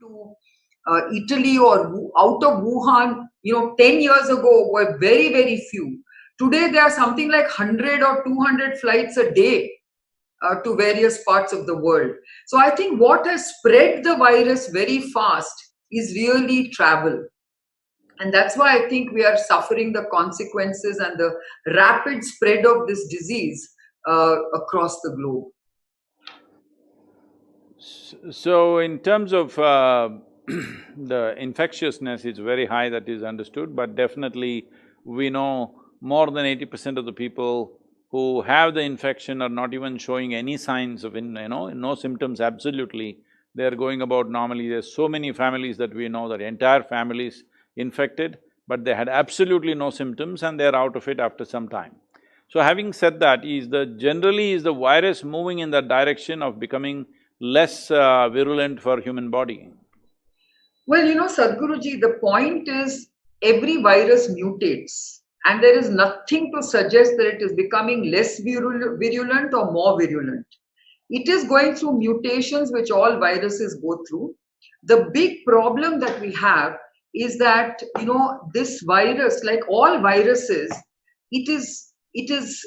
to Italy or out of Wuhan, 10 years ago were very, very few. Today, there are something like 100 or 200 flights a day to various parts of the world. So I think what has spread the virus very fast is really travel. And that's why I think we are suffering the consequences and the rapid spread of this disease across the globe. So in terms of the infectiousness, it's very high, that is understood, but definitely we know more than 80% of the people who have the infection are not even showing any signs of, no symptoms absolutely. They're going about normally. There's so many families that we know that entire families infected, but they had absolutely no symptoms and they're out of it after some time. So having said that, generally is the virus moving in that direction of becoming less virulent for human body? Well, Sadhguruji, the point is every virus mutates, and there is nothing to suggest that it is becoming less virulent or more virulent. It is going through mutations which all viruses go through. The big problem that we have is that, this virus, like all viruses, it is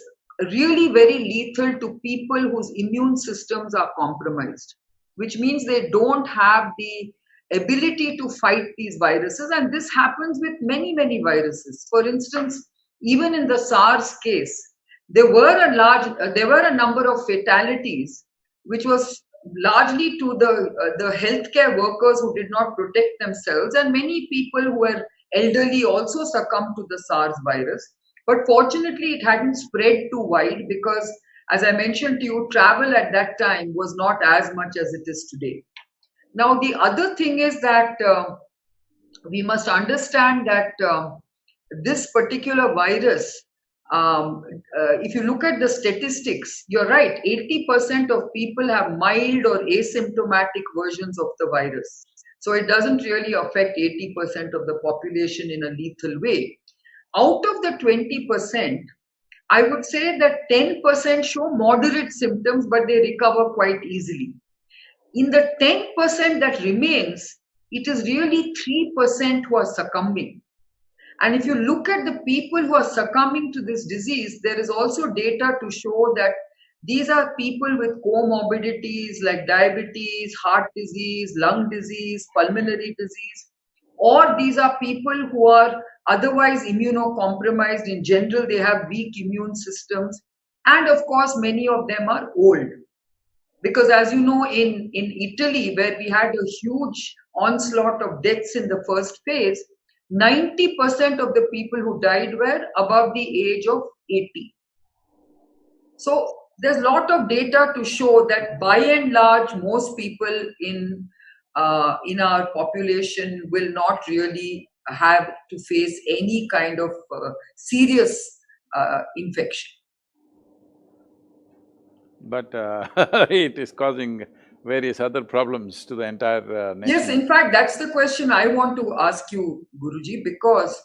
really very lethal to people whose immune systems are compromised, which means they don't have the ability to fight these viruses. And this happens with many, many viruses. For instance, even in the SARS case, there were a number of fatalities, which was largely to the healthcare workers who did not protect themselves, and many people who were elderly also succumbed to the SARS virus. But fortunately, it hadn't spread too wide because, as I mentioned to you, travel at that time was not as much as it is today. Now, the other thing is that we must understand that this particular virus, if you look at the statistics, you're right, 80% of people have mild or asymptomatic versions of the virus. So it doesn't really affect 80% of the population in a lethal way. Out of the 20%, I would say that 10% show moderate symptoms, but they recover quite easily. In the 10% that remains, it is really 3% who are succumbing. And if you look at the people who are succumbing to this disease, there is also data to show that these are people with comorbidities like diabetes, heart disease, lung disease, pulmonary disease, or these are people who are otherwise immunocompromised. In general, they have weak immune systems. And of course, many of them are old. Because as you know, in Italy, where we had a huge onslaught of deaths in the first phase, 90% of the people who died were above the age of 80. So there's a lot of data to show that by and large, most people in our population will not really have to face any kind of serious infection. But it is causing various other problems to the entire nation. Yes, in fact, that's the question I want to ask you, Guruji, because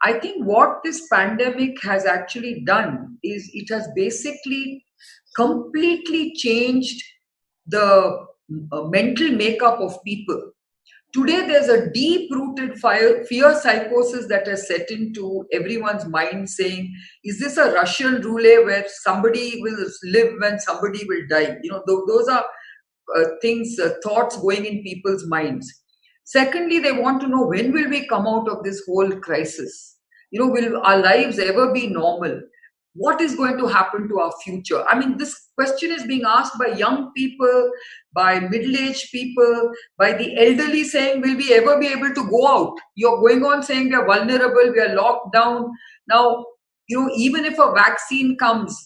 I think what this pandemic has actually done is it has basically completely changed the mental makeup of people. Today, there's a deep-rooted fear psychosis that has set into everyone's mind saying, is this a Russian roulette where somebody will live and somebody will die? Those are thoughts going in people's minds. Secondly, they want to know, when will we come out of this whole crisis? Will our lives ever be normal? What is going to happen to our future? I mean, this question is being asked by young people, by middle-aged people, by the elderly, saying, will we ever be able to go out? You're going on saying we are vulnerable, we are locked down. Now, even if a vaccine comes,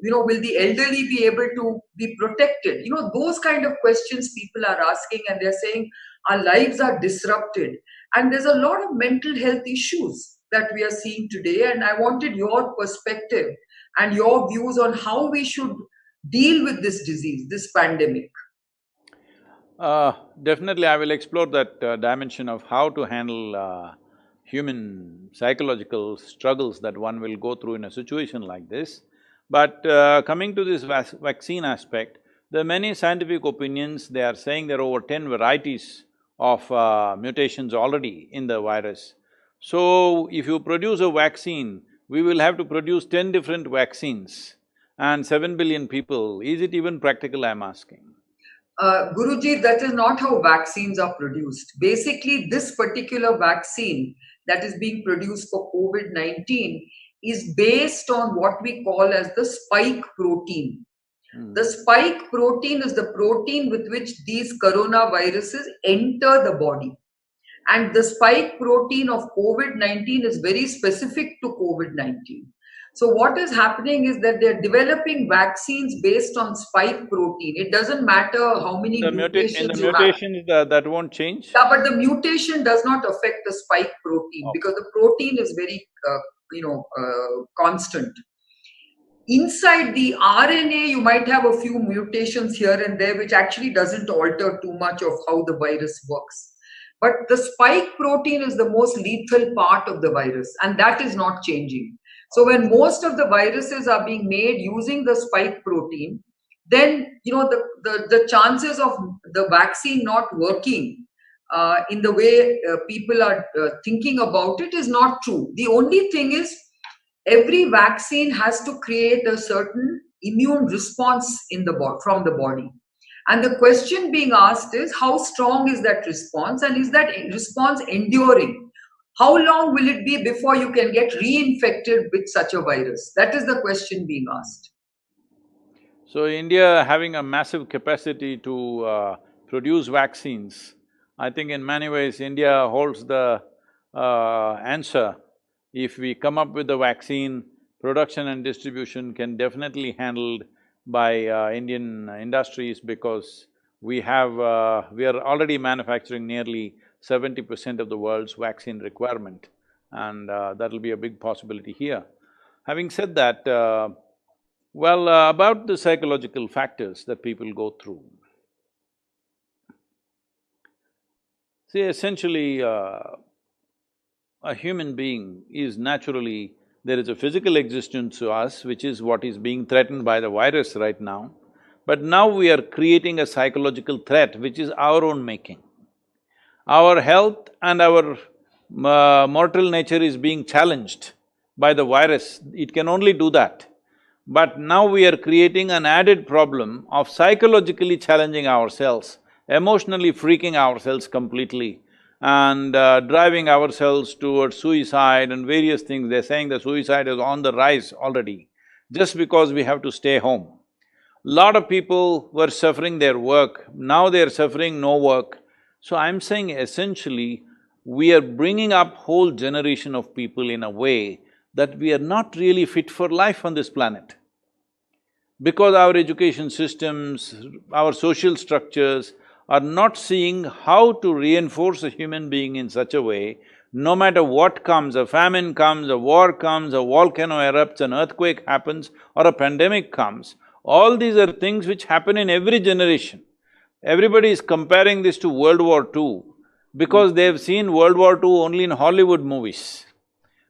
will the elderly be able to be protected? Those kind of questions people are asking, and they're saying our lives are disrupted. And there's a lot of mental health issues that we are seeing today. And I wanted your perspective and your views on how we should deal with this disease, this pandemic. Definitely, I will explore that dimension of how to handle human psychological struggles that one will go through in a situation like this. But coming to this vaccine aspect, there are many scientific opinions. They are saying there are over 10 varieties of mutations already in the virus. So, if you produce a vaccine, we will have to produce 10 different vaccines and 7 billion people. Is it even practical, I'm asking? Guruji, that is not how vaccines are produced. Basically, this particular vaccine that is being produced for COVID-19 is based on what we call as the spike protein. The spike protein is the protein with which these coronaviruses enter the body. And the spike protein of COVID-19 is very specific to COVID-19. So what is happening is that they're developing vaccines based on spike protein. It doesn't matter how many In the mutations you have. mutations, that won't change? Yeah, but the mutation does not affect the spike protein because the protein is very, constant. Inside the RNA, you might have a few mutations here and there, which actually doesn't alter too much of how the virus works. But the spike protein is the most lethal part of the virus, and that is not changing. So when most of the viruses are being made using the spike protein, then the chances of the vaccine not working in the way people are thinking about it is not true. The only thing is every vaccine has to create a certain immune response in the from the body. And the question being asked is, how strong is that response, and is that response enduring? How long will it be before you can get reinfected with such a virus? That is the question being asked. So, India having a massive capacity to produce vaccines, I think in many ways India holds the answer. If we come up with the vaccine, production and distribution can definitely handled by Indian industries, because we are already manufacturing nearly 70% of the world's vaccine requirement, and that'll be a big possibility here. Having said that, about the psychological factors that people go through. See, essentially, a human being is naturally… there is a physical existence to us, which is what is being threatened by the virus right now. But now we are creating a psychological threat, which is our own making. Our health and our mortal nature is being challenged by the virus, it can only do that. But now we are creating an added problem of psychologically challenging ourselves, emotionally freaking ourselves completely, and driving ourselves towards suicide and various things. They're saying that suicide is on the rise already, just because we have to stay home. Lot of people were suffering their work, now they're suffering no work. So I'm saying essentially, we are bringing up whole generation of people in a way that we are not really fit for life on this planet. Because our education systems, our social structures are not seeing how to reinforce a human being in such a way, no matter what comes, a famine comes, a war comes, a volcano erupts, an earthquake happens, or a pandemic comes, all these are things which happen in every generation. Everybody is comparing this to World War II because they've seen World War II only in Hollywood movies.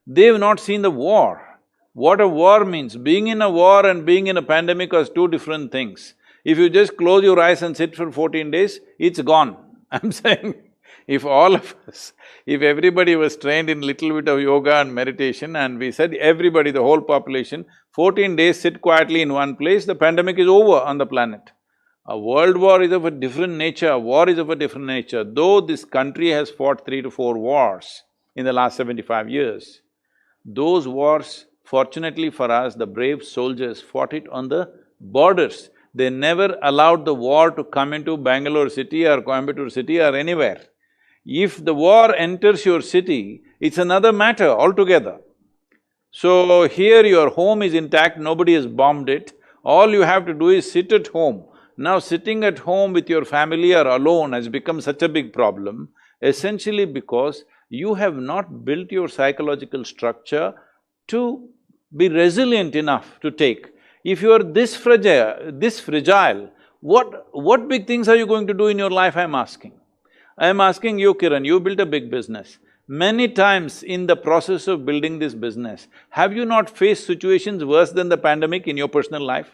They've not seen the war. What a war means. Being in a war and being in a pandemic are two different things. If you just close your eyes and sit for 14 days, it's gone. I'm saying, if all of us, if everybody was trained in little bit of yoga and meditation, and we said everybody, the whole population, 14 days sit quietly in one place, the pandemic is over on the planet. A world war is of a different nature, a war is of a different nature. Though this country has fought 3 to 4 wars in the last 75 years, those wars, fortunately for us, the brave soldiers fought it on the borders. They never allowed the war to come into Bangalore city or Coimbatore city or anywhere. If the war enters your city, it's another matter altogether. So here your home is intact, nobody has bombed it, all you have to do is sit at home. Now sitting at home with your family or alone has become such a big problem, essentially because you have not built your psychological structure to be resilient enough to take. If you are this fragile, what big things are you going to do in your life, I'm asking? I'm asking you, Kiran, you built a big business. Many times in the process of building this business, have you not faced situations worse than the pandemic in your personal life?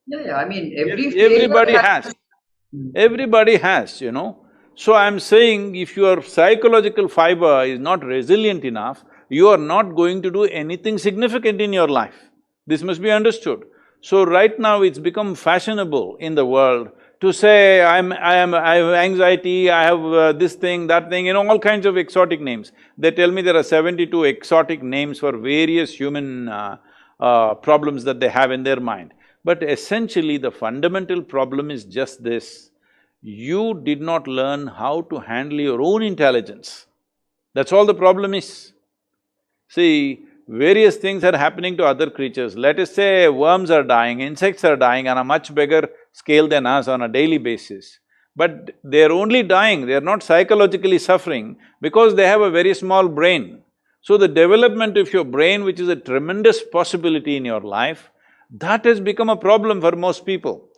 Yeah, I mean, every Everybody failure has. Everybody has, you know. So I'm saying if your psychological fiber is not resilient enough, you are not going to do anything significant in your life. This must be understood. So right now it's become fashionable in the world to say, I have anxiety, I have this thing, that thing, all kinds of exotic names. They tell me there are 72 exotic names for various human problems that they have in their mind. But essentially the fundamental problem is just this: you did not learn how to handle your own intelligence. That's all the problem is. See, various things are happening to other creatures. Let us say worms are dying, insects are dying on a much bigger scale than us on a daily basis. But they're only dying, they're not psychologically suffering because they have a very small brain. So the development of your brain, which is a tremendous possibility in your life, that has become a problem for most people.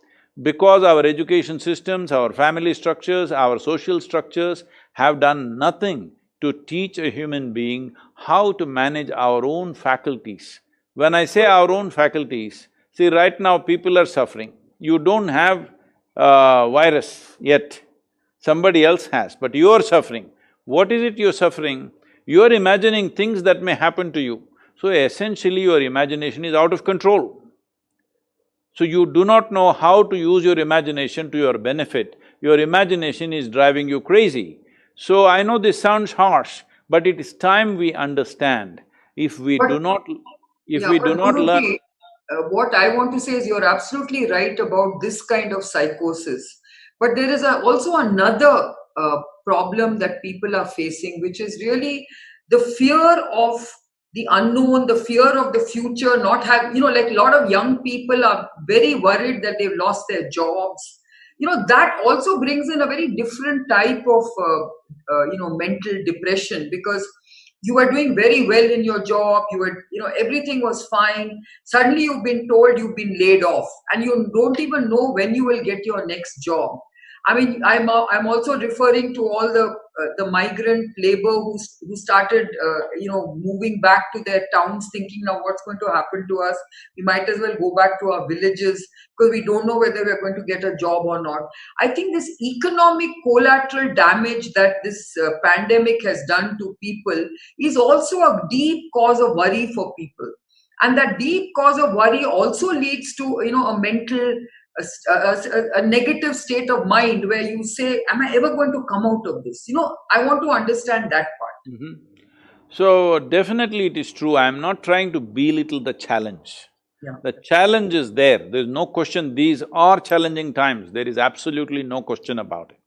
Because our education systems, our family structures, our social structures have done nothing to teach a human being how to manage our own faculties. When I say our own faculties, see, right now people are suffering. You don't have virus yet, somebody else has, but you are suffering. What is it you're suffering? You are imagining things that may happen to you. So essentially your imagination is out of control. So you do not know how to use your imagination to your benefit. Your imagination is driving you crazy. So I know this sounds harsh, but it is time we understand. If we But do not… if yeah, we but do not learn… Guruji, what I want to say is you're absolutely right about this kind of psychosis. But there is also another problem that people are facing, which is really the fear of the unknown, the fear of the future, not have, like a lot of young people are very worried that they've lost their jobs. That also brings in a very different type of, mental depression, because you were doing very well in your job, everything was fine. Suddenly you've been told you've been laid off, and you don't even know when you will get your next job. I mean, I'm also referring to all the migrant labor who started moving back to their towns, thinking, now what's going to happen to us? We might as well go back to our villages because we don't know whether we're going to get a job or not. I think this economic collateral damage that this pandemic has done to people is also a deep cause of worry for people. And that deep cause of worry also leads to, a mental, a negative state of mind where you say, am I ever going to come out of this? I want to understand that part. Mhm. So definitely it is true, I'm not trying to belittle the challenge. Yeah. The challenge is there's no question, these are challenging times, there is absolutely no question about it.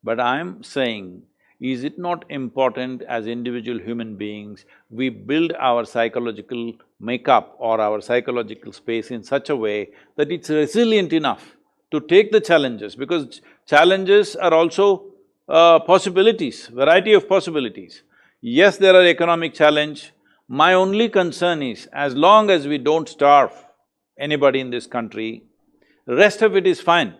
But I'm saying, is it not important as individual human beings, we build our psychological makeup or our psychological space in such a way that it's resilient enough to take the challenges, because challenges are also possibilities, variety of possibilities. Yes, there are economic challenge. My only concern is, as long as we don't starve anybody in this country, rest of it is fine.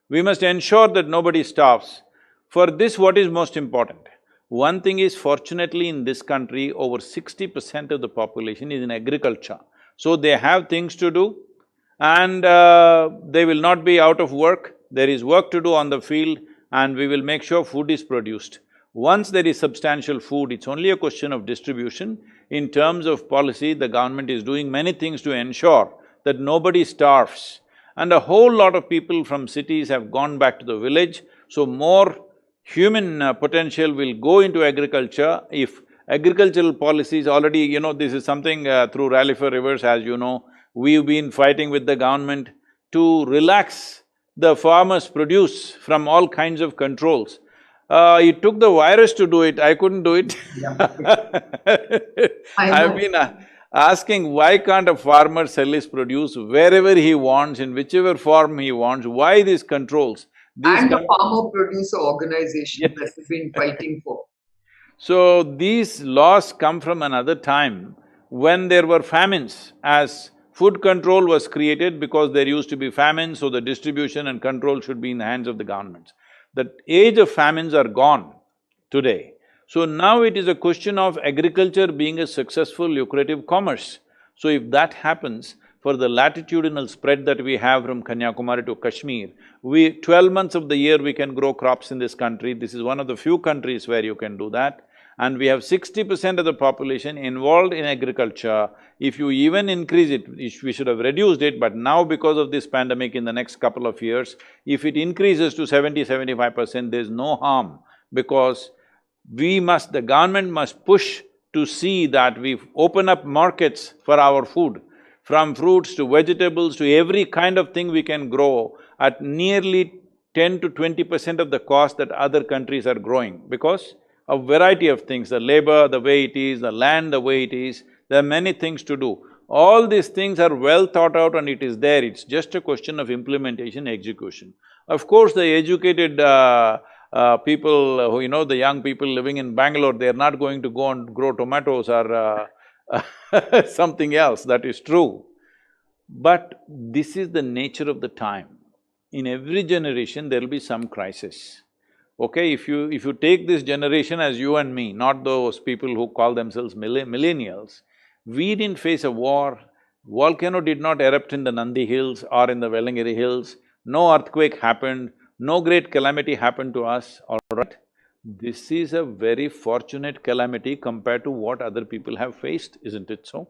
We must ensure that nobody starves. For this, what is most important? One thing is, fortunately in this country, over 60% of the population is in agriculture. So they have things to do and they will not be out of work. There is work to do on the field and we will make sure food is produced. Once there is substantial food, it's only a question of distribution. In terms of policy, the government is doing many things to ensure that nobody starves. And a whole lot of people from cities have gone back to the village, so more human potential will go into agriculture. If agricultural policies already, this is something through Rally for Rivers, as you know, we've been fighting with the government to relax the farmers' produce from all kinds of controls. It took the virus to do it, I couldn't do it. I I've know. been asking, why can't a farmer sell his produce wherever he wants, in whichever form he wants, why these controls? These And the con… farmer producer organizations that Yes. we've been fighting for. So these laws come from another time when there were famines, as food control was created because there used to be famines, so the distribution and control should be in the hands of the governments. The age of famines are gone today. So now it is a question of agriculture being a successful, lucrative commerce. So if that happens, for the latitudinal spread that we have from Kanyakumari to Kashmir. 12 months of the year we can grow crops in this country. This is one of the few countries where you can do that. And we have 60% of the population involved in agriculture. If you even increase it, we should have reduced it, but now because of this pandemic in the next couple of years, if it increases to 70–75%, there's no harm, because the government must push to see that we open up markets for our food. From fruits to vegetables to every kind of thing we can grow at nearly 10–20% of the cost that other countries are growing, because a variety of things, the labor the way it is, the land the way it is, there are many things to do. All these things are well thought out and it is there, it's just a question of implementation, execution. Of course, the educated people who, the young people living in Bangalore, they're not going to go and grow tomatoes or something else, that is true. But this is the nature of the time. In every generation, there'll be some crisis. Okay, if you take this generation as you and me, not those people who call themselves millennials, we didn't face a war, volcano did not erupt in the Nandi Hills or in the Velangiri Hills, no earthquake happened, no great calamity happened to us, all right? This is a very fortunate calamity compared to what other people have faced, isn't it so?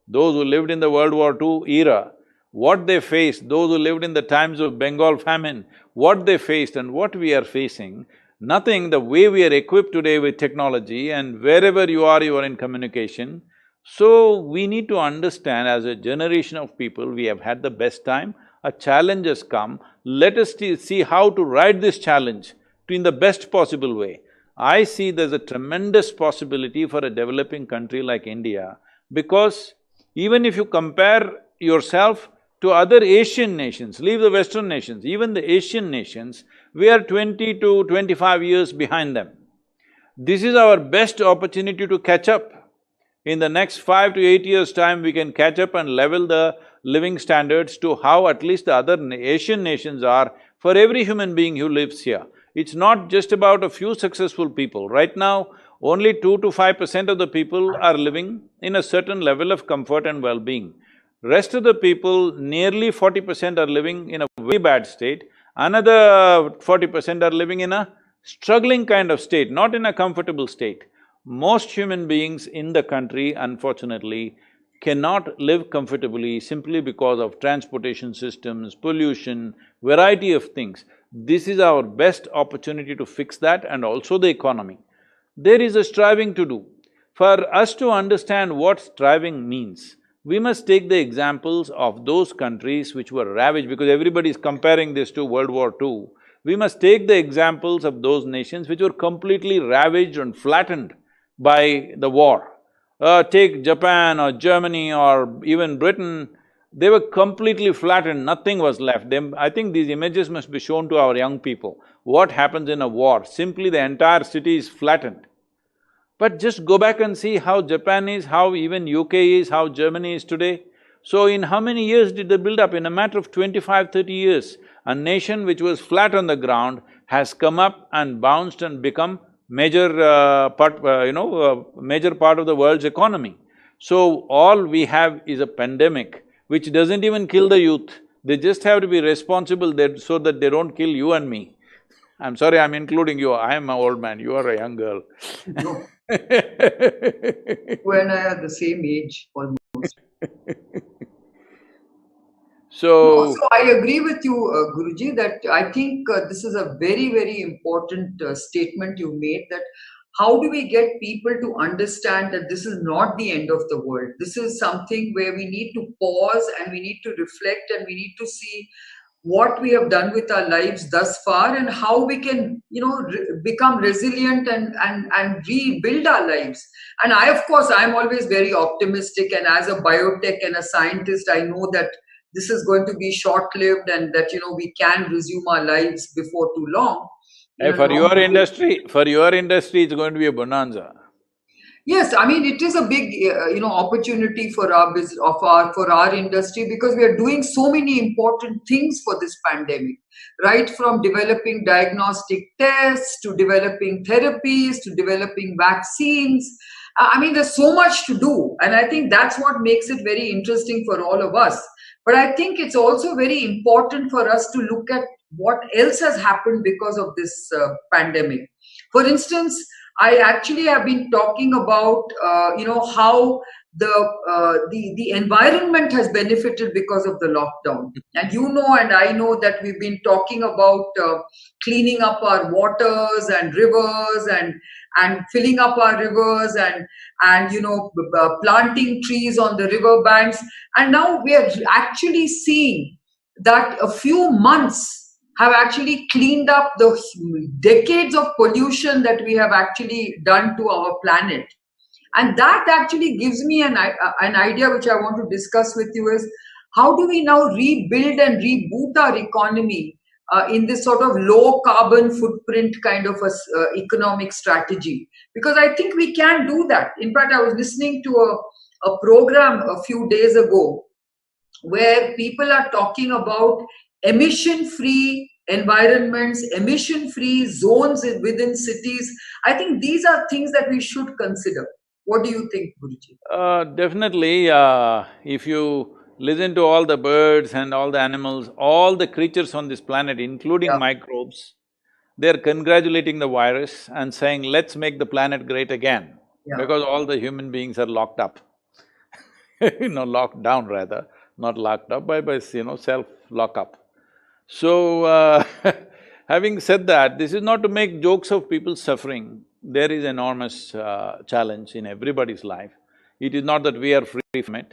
Those who lived in the World War II era, what they faced, those who lived in the times of Bengal famine, what they faced and what we are facing, nothing, the way we are equipped today with technology and wherever you are in communication. So, we need to understand as a generation of people, we have had the best time, a challenge has come, let us see how to ride this challenge in the best possible way. I see there's a tremendous possibility for a developing country like India, because even if you compare yourself to other Asian nations, leave the Western nations, even the Asian nations, we are 20 to 25 years behind them. This is our best opportunity to catch up. In the next 5 to 8 years' time, we can catch up and level the living standards to how at least the other Asian nations are for every human being who lives here. It's not just about a few successful people. Right now, only 2 to 5% of the people are living in a certain level of comfort and well-being. Rest of the people, nearly 40% are living in a very bad state, another 40% are living in a struggling kind of state, not in a comfortable state. Most human beings in the country, unfortunately, cannot live comfortably simply because of transportation systems, pollution, variety of things. This is our best opportunity to fix that and also the economy. There is a striving to do. For us to understand what striving means, we must take the examples of those countries which were ravaged, because everybody is comparing this to World War II. We must take the examples of those nations which were completely ravaged and flattened by the war. Take Japan or Germany or even Britain, they were completely flattened, nothing was left. I think these images must be shown to our young people. What happens in a war? Simply the entire city is flattened. But just go back and see how Japan is, how even UK is, how Germany is today. So in how many years did they build up? In a matter of 25–30 years, a nation which was flat on the ground has come up and bounced and become major major part of the world's economy. So all we have is a pandemic which doesn't even kill the youth. They just have to be responsible so that they don't kill you and me. I'm sorry, I'm including you, I am an old man, you are a young girl. No. You and I are the same age almost. No, so I agree with you, Guruji, that I think this is a very, very important statement you made, that how do we get people to understand that this is not the end of the world? This is something where we need to pause and we need to reflect and we need to see what we have done with our lives thus far and how we can, become resilient and rebuild our lives. And of course, I'm always very optimistic, and as a biotech and a scientist, I know that this is going to be short-lived and that, we can resume our lives before too long. For your industry, it's going to be a bonanza. Yes, I mean, it is a big, opportunity for our business, for our industry, because we are doing so many important things for this pandemic, right? From developing diagnostic tests to developing therapies to developing vaccines. I mean, there's so much to do, and I think that's what makes it very interesting for all of us. But I think it's also very important for us to look at what else has happened because of this pandemic. For instance, I actually have been talking about, how the environment has benefited because of the lockdown. And you know, and I know that we've been talking about cleaning up our waters and rivers, and filling up our rivers, and planting trees on the river banks. And now we are actually seeing that a few months have actually cleaned up the decades of pollution that we have actually done to our planet. And that actually gives me an idea which I want to discuss with you is, how do we now rebuild and reboot our economy in this sort of low carbon footprint kind of economic strategy? Because I think we can do that. In fact, I was listening to a program a few days ago where people are talking about emission free environments, emission free zones within cities. I think these are things that we should consider. What do you think, Guruji? Definitely, if you listen to all the birds and all the animals, all the creatures on this planet, including Yeah, microbes, they're congratulating the virus and saying, let's make the planet great again, yeah, because all the human beings are locked up. Locked down rather, not locked up by self-lock-up. So, having said that, this is not to make jokes of people suffering. There is enormous challenge in everybody's life. It is not that we are free from it.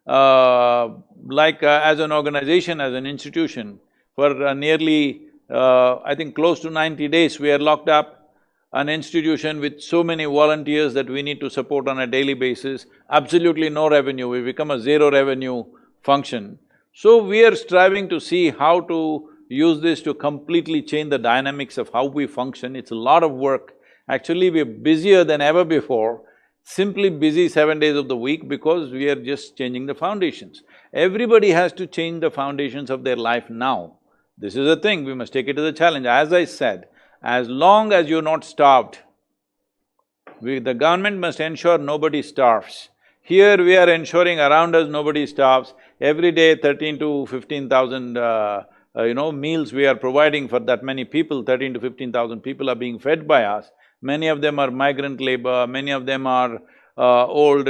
As an organization, as an institution, for nearly, I think close to 90 days, we are locked up. An institution with so many volunteers that we need to support on a daily basis, absolutely no revenue, we become a zero revenue function. So we are striving to see how to use this to completely change the dynamics of how we function. It's a lot of work. Actually, we're busier than ever before, simply busy 7 days of the week because we are just changing the foundations. Everybody has to change the foundations of their life now. This is a thing, we must take it as a challenge. As I said, as long as you're not starved, the government must ensure nobody starves. Here we are ensuring around us nobody starves. Every day 13 to 15,000 meals we are providing for that many people, 13 to 15,000 people are being fed by us. Many of them are migrant labor, many of them are old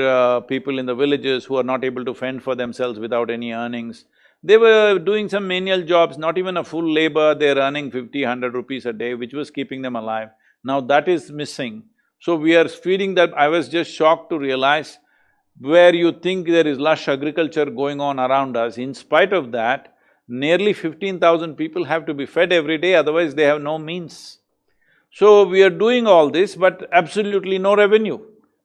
people in the villages who are not able to fend for themselves without any earnings. They were doing some menial jobs, not even a full labor, they're earning 50, 100 rupees a day, which was keeping them alive. Now that is missing. So we are feeding that. I was just shocked to realize where you think there is lush agriculture going on around us, in spite of that, nearly 15,000 people have to be fed every day, otherwise they have no means. So we are doing all this, but absolutely no revenue.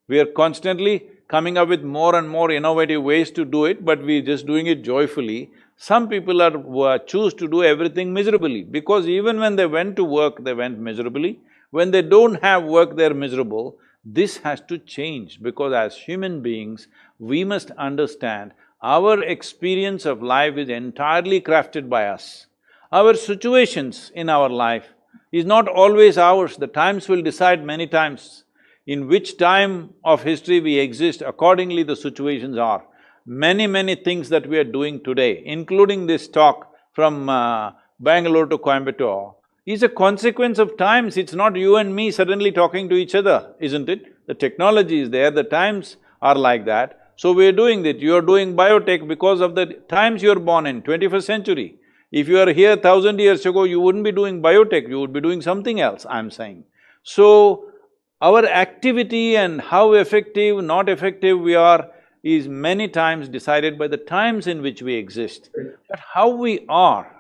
We are constantly coming up with more and more innovative ways to do it, but we're just doing it joyfully. Some people choose to do everything miserably, because even when they went to work, they went miserably. When they don't have work, they're miserable. This has to change, because as human beings, we must understand our experience of life is entirely crafted by us. Our situations in our life is not always ours, the times will decide many times. In which time of history we exist, accordingly the situations are. Many things that we are doing today, including this talk from Bangalore to Coimbatore, is a consequence of times. It's not you and me suddenly talking to each other, isn't it? The technology is there, the times are like that. So we're doing it. You're doing biotech because of the times you're born in, 21st century. If you are here 1,000 years ago, you wouldn't be doing biotech, you would be doing something else, I'm saying. So, our activity and how effective, not effective we are is many times decided by the times in which we exist. But how we are,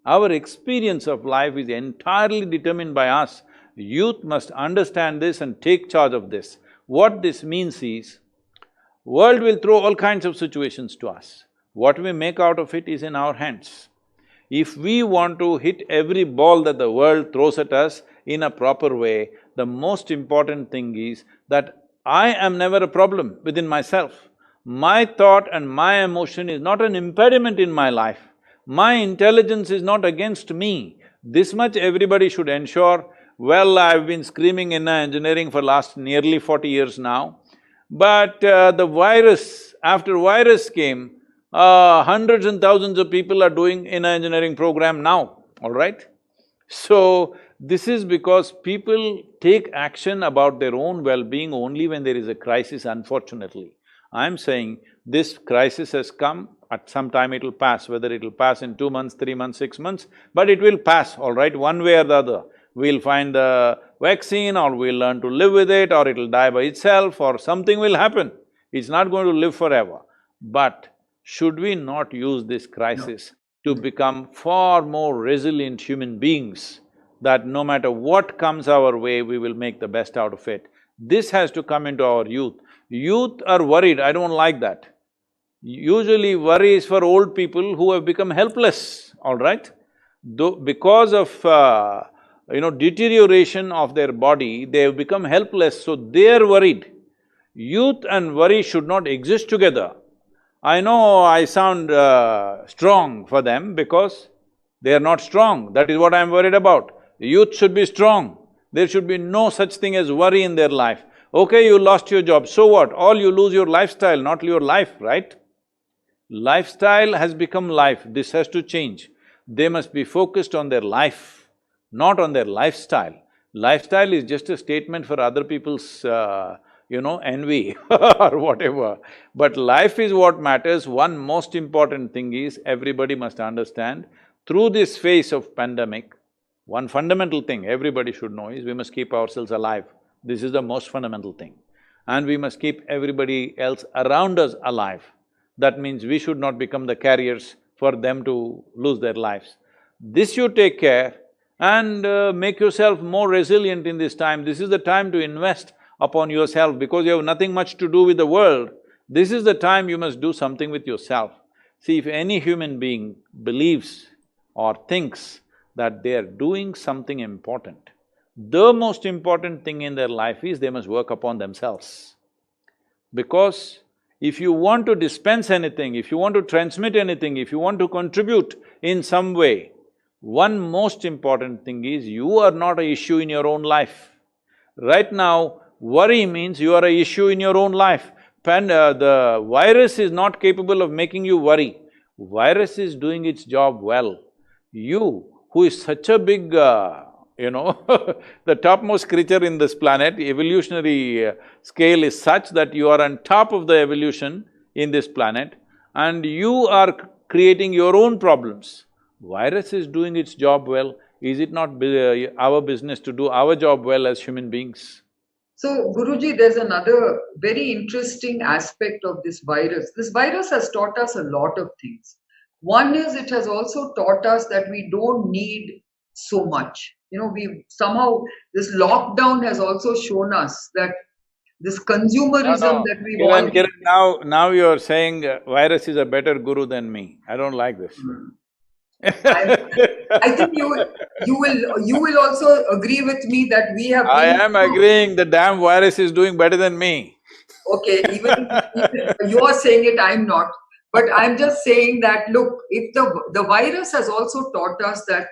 our experience of life is entirely determined by us. Youth must understand this and take charge of this. What this means is, world will throw all kinds of situations to us. What we make out of it is in our hands. If we want to hit every ball that the world throws at us in a proper way, the most important thing is that I am never a problem within myself. My thought and my emotion is not an impediment in my life. My intelligence is not against me. This much everybody should ensure. Well, I've been screaming in engineering for last nearly 40 years now. But the virus, after virus came, hundreds and thousands of people are doing inner engineering program now, all right? So, this is because people take action about their own well-being only when there is a crisis, unfortunately. I'm saying this crisis has come, at some time it'll pass, whether it'll pass in 2 months, 3 months, 6 months, but it will pass, all right, one way or the other. We'll find the vaccine, or we'll learn to live with it, or it'll die by itself, or something will happen. It's not going to live forever. But should we not use this crisis to become far more resilient human beings, that no matter what comes our way, we will make the best out of it? This has to come into our youth. Youth are worried, I don't like that. Usually worry is for old people who have become helpless, all right? Though because of deterioration of their body, they have become helpless, so they are worried. Youth and worry should not exist together. I know I sound strong for them because they are not strong, that is what I'm worried about. Youth should be strong. There should be no such thing as worry in their life. Okay, you lost your job, so what? All you lose your lifestyle, not your life, right? Lifestyle has become life, this has to change. They must be focused on their life, not on their lifestyle. Lifestyle is just a statement for other people's, envy or whatever. But life is what matters. One most important thing is, everybody must understand, through this phase of pandemic, one fundamental thing everybody should know is we must keep ourselves alive. This is the most fundamental thing. And we must keep everybody else around us alive. That means we should not become the carriers for them to lose their lives. This you take care and make yourself more resilient in this time. This is the time to invest upon yourself because you have nothing much to do with the world. This is the time you must do something with yourself. See, if any human being believes or thinks that they are doing something important, the most important thing in their life is they must work upon themselves. Because if you want to dispense anything, if you want to transmit anything, if you want to contribute in some way, one most important thing is you are not an issue in your own life. Right now, worry means you are an issue in your own life. The virus is not capable of making you worry. Virus is doing its job well. You, who is such a big, the topmost creature in this planet, evolutionary scale is such that you are on top of the evolution in this planet and you are creating your own problems. Virus is doing its job well, is it not our business to do our job well as human beings? So, Guruji, there's another very interesting aspect of this virus. This virus has taught us a lot of things. One is it has also taught us that we don't need so much. We somehow, this lockdown has also shown us that this consumerism No, that we've all… Kiran, now you're saying virus is a better guru than me. I don't like this. I think you will also agree with me that we have I been… am agreeing the damn virus is doing better than me. Okay, even you are saying it, I'm not. But I'm just saying that, look, if the virus has also taught us that,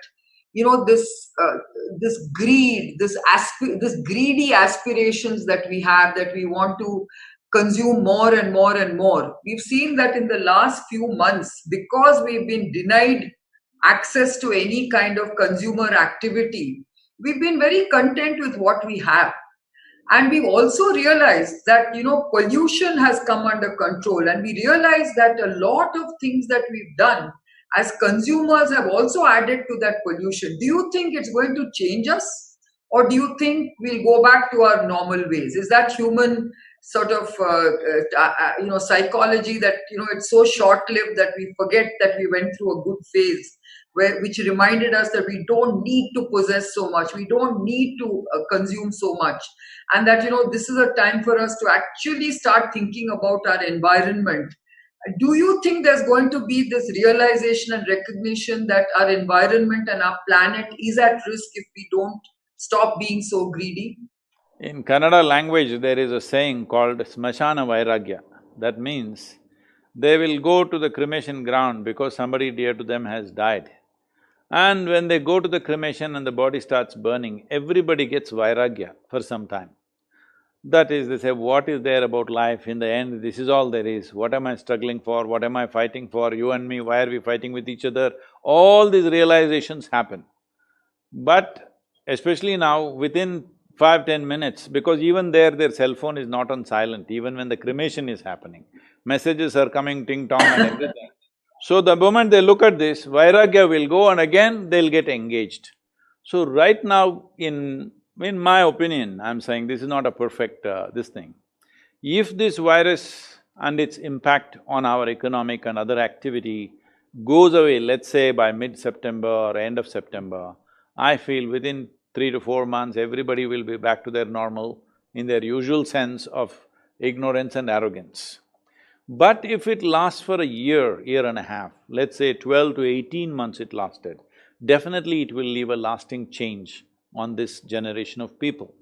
this greed, this greedy aspirations that we have, that we want to consume more and more and more. We've seen that in the last few months, because we've been denied access to any kind of consumer activity, we've been very content with what we have. And we've also realized that, pollution has come under control. And we realize that a lot of things that we've done as consumers have also added to that pollution. Do you think it's going to change us? Or do you think we'll go back to our normal ways? Is that human sort of, psychology that, it's so short-lived that we forget that we went through a good phase, which reminded us that we don't need to possess so much, we don't need to consume so much, and that, this is a time for us to actually start thinking about our environment. Do you think there's going to be this realization and recognition that our environment and our planet is at risk if we don't stop being so greedy? In Kannada language, there is a saying called smashana vairagya. That means they will go to the cremation ground because somebody dear to them has died. And when they go to the cremation and the body starts burning, everybody gets vairagya for some time. That is, they say, what is there about life? In the end, this is all there is. What am I struggling for? What am I fighting for? You and me, why are we fighting with each other? All these realizations happen. But especially now, within 5–10 minutes, because even there, their cell phone is not on silent, even when the cremation is happening. Messages are coming ting-tong and everything. So the moment they look at this, Vairagya will go and again they'll get engaged. So right now, in my opinion, I'm saying this is not a perfect this thing. If this virus and its impact on our economic and other activity goes away, let's say by mid-September or end of September, I feel within 3 to 4 months, everybody will be back to their normal, in their usual sense of ignorance and arrogance. But if it lasts for a year, year and a half, let's say 12 to 18 months it lasted, definitely it will leave a lasting change on this generation of people.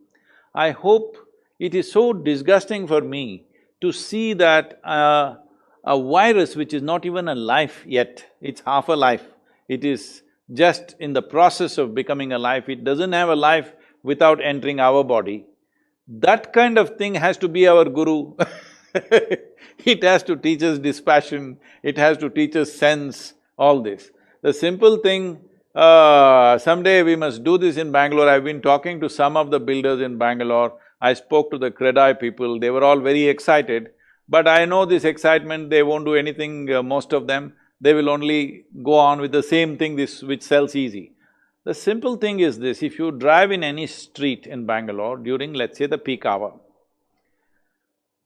I hope it is so disgusting for me to see that a virus which is not even a life yet, it's half a life, it is just in the process of becoming a life, it doesn't have a life without entering our body. That kind of thing has to be our guru It has to teach us dispassion, it has to teach us sense, all this. The simple thing, someday we must do this in Bangalore. I've been talking to some of the builders in Bangalore, I spoke to the Credai people, they were all very excited. But I know this excitement, they won't do anything, most of them, they will only go on with the same thing which sells easy. The simple thing is this, if you drive in any street in Bangalore during, let's say, the peak hour,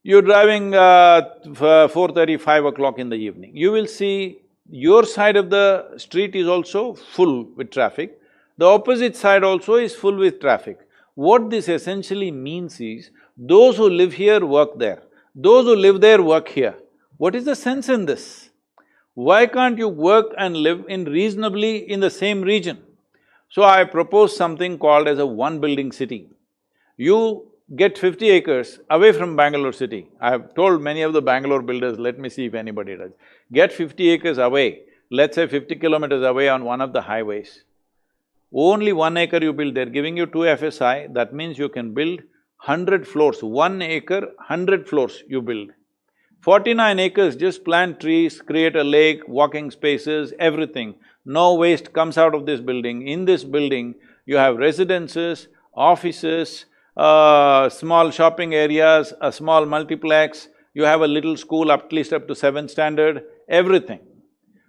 you're driving 4:30, 5 o'clock in the evening, you will see your side of the street is also full with traffic, the opposite side also is full with traffic. What this essentially means is, those who live here work there, those who live there work here. What is the sense in this? Why can't you work and live in reasonably in the same region? So I propose something called as a one-building city. You get 50 acres away from Bangalore city. I have told many of the Bangalore builders, let me see if anybody does. Get 50 acres away, let's say 50 kilometers away on one of the highways. Only 1 acre you build, they're giving you 2 FSI, that means you can build 100 floors, 1 acre, 100 floors you build. 49 acres, just plant trees, create a lake, walking spaces, everything. No waste comes out of this building. In this building, you have residences, offices, small shopping areas, a small multiplex, you have a little school at least up to 7th standard, everything.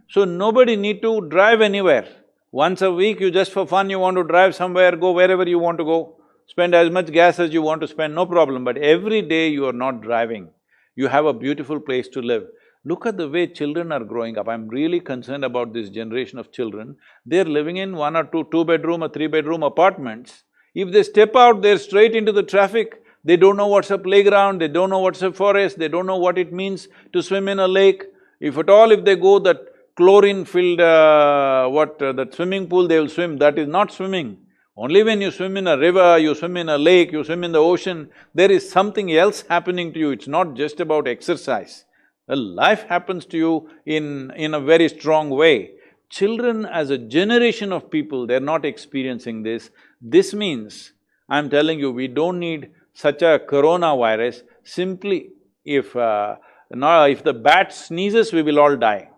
So nobody need to drive anywhere. Once a week, you just for fun, you want to drive somewhere, go wherever you want to go, spend as much gas as you want to spend, no problem, but every day you are not driving. You have a beautiful place to live. Look at the way children are growing up. I'm really concerned about this generation of children. They're living in 1 or 2 bedroom or 3 bedroom apartments. If they step out, they're straight into the traffic. They don't know what's a playground, they don't know what's a forest, they don't know what it means to swim in a lake. If at all, if they go that chlorine-filled, that swimming pool, they will swim, that is not swimming. Only when you swim in a river, you swim in a lake, you swim in the ocean, there is something else happening to you, it's not just about exercise. A life happens to you in a very strong way. Children as a generation of people, they're not experiencing this. This means, I'm telling you, we don't need such a coronavirus. Simply, if the bat sneezes, we will all die.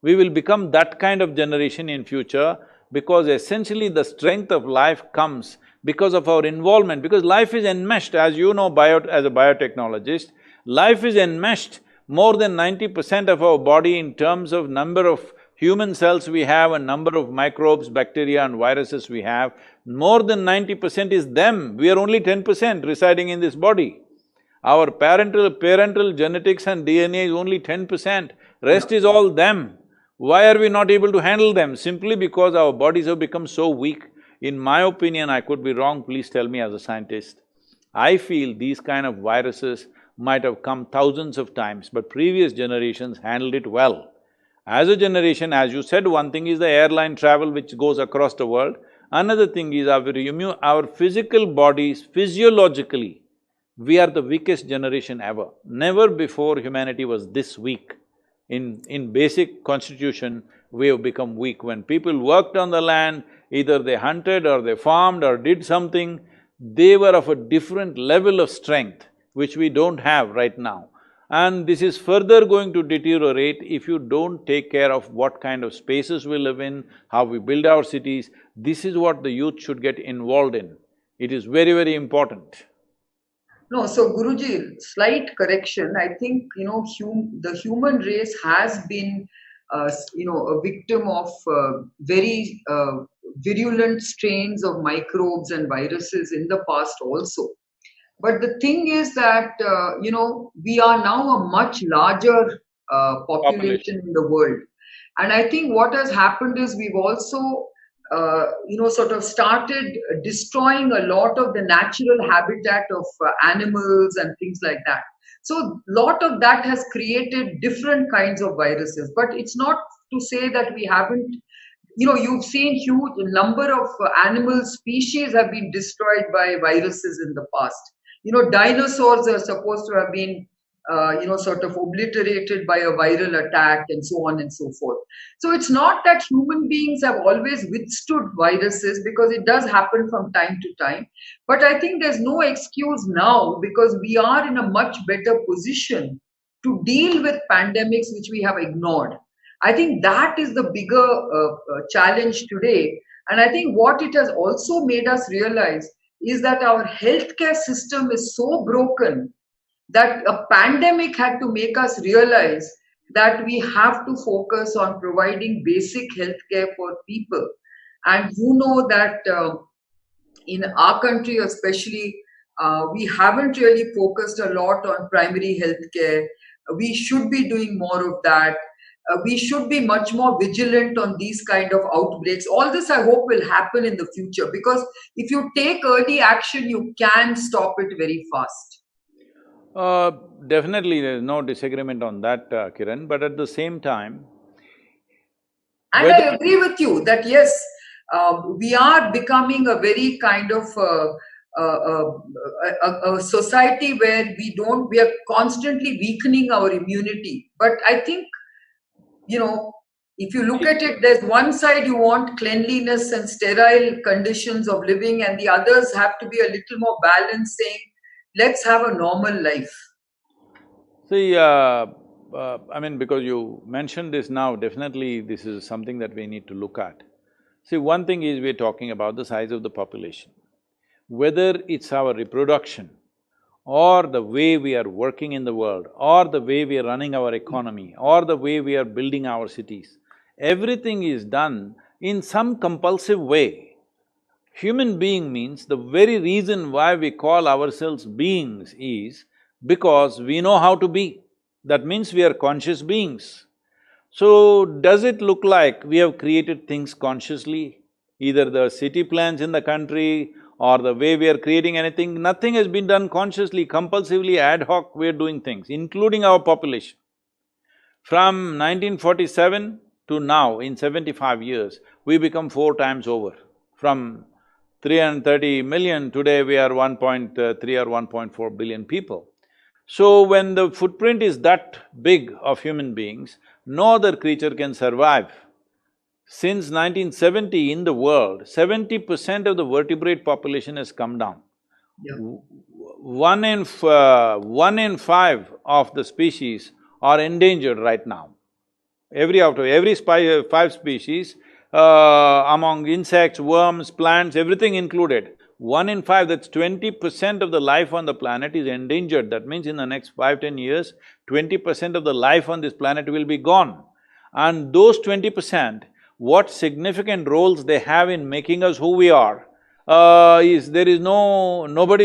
We will become that kind of generation in future, because essentially the strength of life comes because of our involvement, because life is enmeshed, as you know as a biotechnologist, life is enmeshed. More than 90% of our body in terms of number of human cells we have and number of microbes, bacteria and viruses we have, more than 90% is them, we are only 10% residing in this body. Our parental genetics and DNA is only 10%, rest is all them. Why are we not able to handle them? Simply because our bodies have become so weak. In my opinion, I could be wrong, please tell me as a scientist. I feel these kind of viruses might have come thousands of times, but previous generations handled it well. As a generation, as you said, one thing is the airline travel which goes across the world, another thing is our physical bodies, physiologically, we are the weakest generation ever. Never before humanity was this weak. In basic constitution, we have become weak. When people worked on the land, either they hunted or they farmed or did something, they were of a different level of strength. which we don't have right now. And this is further going to deteriorate if you don't take care of what kind of spaces we live in, how we build our cities. This is what the youth should get involved in. It is very, very important. No, so Guruji, slight correction. I think, the human race has been, a victim of very virulent strains of microbes and viruses in the past also. But the thing is that, we are now a much larger Population. population in the world. And I think what has happened is we've also, sort of started destroying a lot of the natural habitat of animals and things like that. So a lot of that has created different kinds of viruses. But it's not to say that we haven't, you've seen huge number of animal species have been destroyed by viruses in the past. Dinosaurs are supposed to have been, sort of obliterated by a viral attack and so on and so forth. So it's not that human beings have always withstood viruses, because it does happen from time to time. But I think there's no excuse now, because we are in a much better position to deal with pandemics which we have ignored. I think that is the bigger challenge today. And I think what it has also made us realize is that our healthcare system is so broken that a pandemic had to make us realize that we have to focus on providing basic healthcare for people. And that in our country especially, we haven't really focused a lot on primary healthcare. We should be doing more of that. We should be much more vigilant on these kind of outbreaks. All this I hope will happen in the future, because if you take early action, you can stop it very fast. Definitely there is no disagreement on that, Kiran, but at the same time… And I agree with you that yes, we are becoming a very kind of a society where we are constantly weakening our immunity. But I think, if you look at it, there's one side you want cleanliness and sterile conditions of living, and the others have to be a little more balanced, saying, let's have a normal life. See, because you mentioned this now, definitely this is something that we need to look at. See, one thing is we're talking about the size of the population. Whether it's our reproduction, or the way we are working in the world, or the way we are running our economy, or the way we are building our cities, everything is done in some compulsive way. Human being means the very reason why we call ourselves beings is because we know how to be. That means we are conscious beings. So, does it look like we have created things consciously? Either the city plans in the country or the way we are creating anything, nothing has been done consciously, compulsively, ad hoc, we're doing things, including our population. From 1947 to now, in 75 years, we become 4 times over. From 330 million, today we are 1.3 or 1.4 billion people. So when the footprint is that big of human beings, no other creature can survive. Since 1970 in the world, 70% of the vertebrate population has come down. Yeah. 1 in 5 of the species are endangered right now. Out of every 5 species, among insects, worms, plants, everything included, 1 in 5, that's 20% of the life on the planet is endangered. That means in the next 5–10 years, 20% of the life on this planet will be gone. And those 20%, what significant roles they have in making us who we are, nobody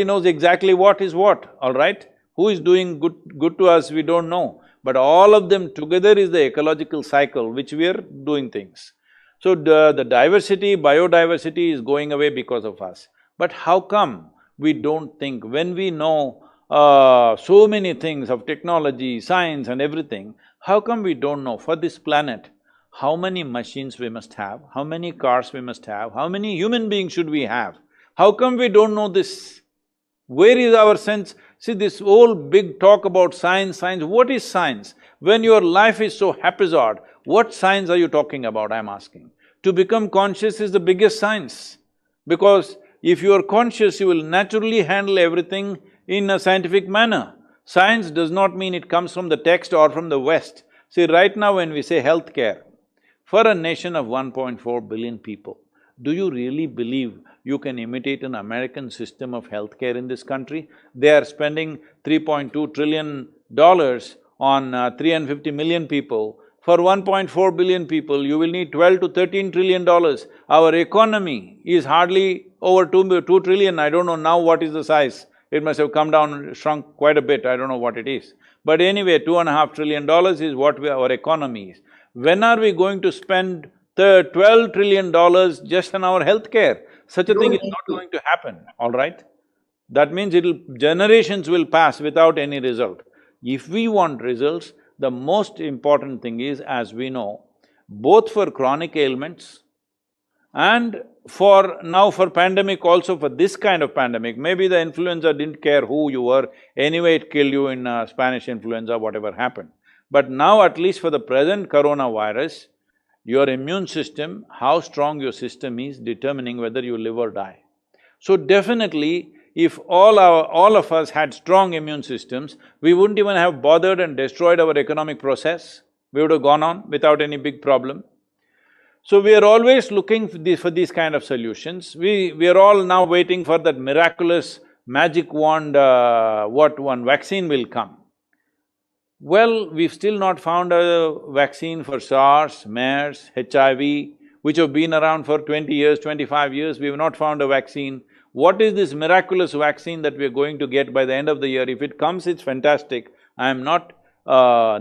knows exactly what is what, all right? Who is doing good to us, we don't know. But all of them together is the ecological cycle which we are doing things. So the diversity, biodiversity is going away because of us. But how come we don't think, when we know so many things of technology, science and everything, how come we don't know for this planet how many machines we must have, how many cars we must have, how many human beings should we have? How come we don't know this? Where is our sense? See, this whole big talk about science, what is science? When your life is so haphazard, what science are you talking about, I'm asking? To become conscious is the biggest science, because if you are conscious, you will naturally handle everything in a scientific manner. Science does not mean it comes from the text or from the West. See, right now when we say healthcare, for a nation of 1.4 billion people, do you really believe you can imitate an American system of healthcare in this country? They are spending $3.2 trillion on 350 million people. For 1.4 billion people, you will need 12 to 13 trillion dollars. Our economy is hardly over 2 trillion, I don't know now what is the size. It must have come down, shrunk quite a bit, I don't know what it is. But anyway, $2.5 trillion is what our economy is. When are we going to spend the $12 trillion just on our healthcare? Such a You thing don't is need not to. going to happen, all right? That means generations will pass without any result. If we want results, the most important thing is, as we know, both for chronic ailments and for pandemic also, for this kind of pandemic, maybe the influenza didn't care who you were, anyway it killed you in Spanish influenza, whatever happened. But now at least for the present coronavirus, your immune system, how strong your system is determining whether you live or die. So definitely, if all of us had strong immune systems, we wouldn't even have bothered and destroyed our economic process. We would have gone on without any big problem. So we are always looking for these kind of solutions. We are all now waiting for that miraculous magic wand, what one vaccine will come. Well, we've still not found a vaccine for SARS, MERS, HIV, which have been around for 20 years, 25 years, we've not found a vaccine. What is this miraculous vaccine that we're going to get by the end of the year? If it comes, it's fantastic. I'm not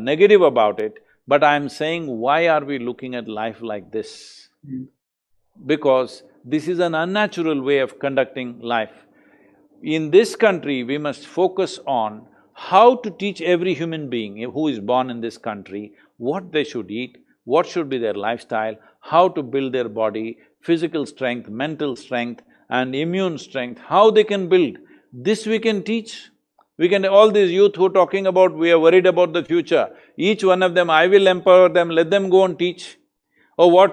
negative about it, but I'm saying, why are we looking at life like this? Because this is an unnatural way of conducting life. In this country, we must focus on how to teach every human being who is born in this country what they should eat, what should be their lifestyle, how to build their body, physical strength, mental strength and immune strength, how they can build. This we can teach. We can… all these youth who are talking about, we are worried about the future, each one of them, I will empower them, let them go and teach. Oh, what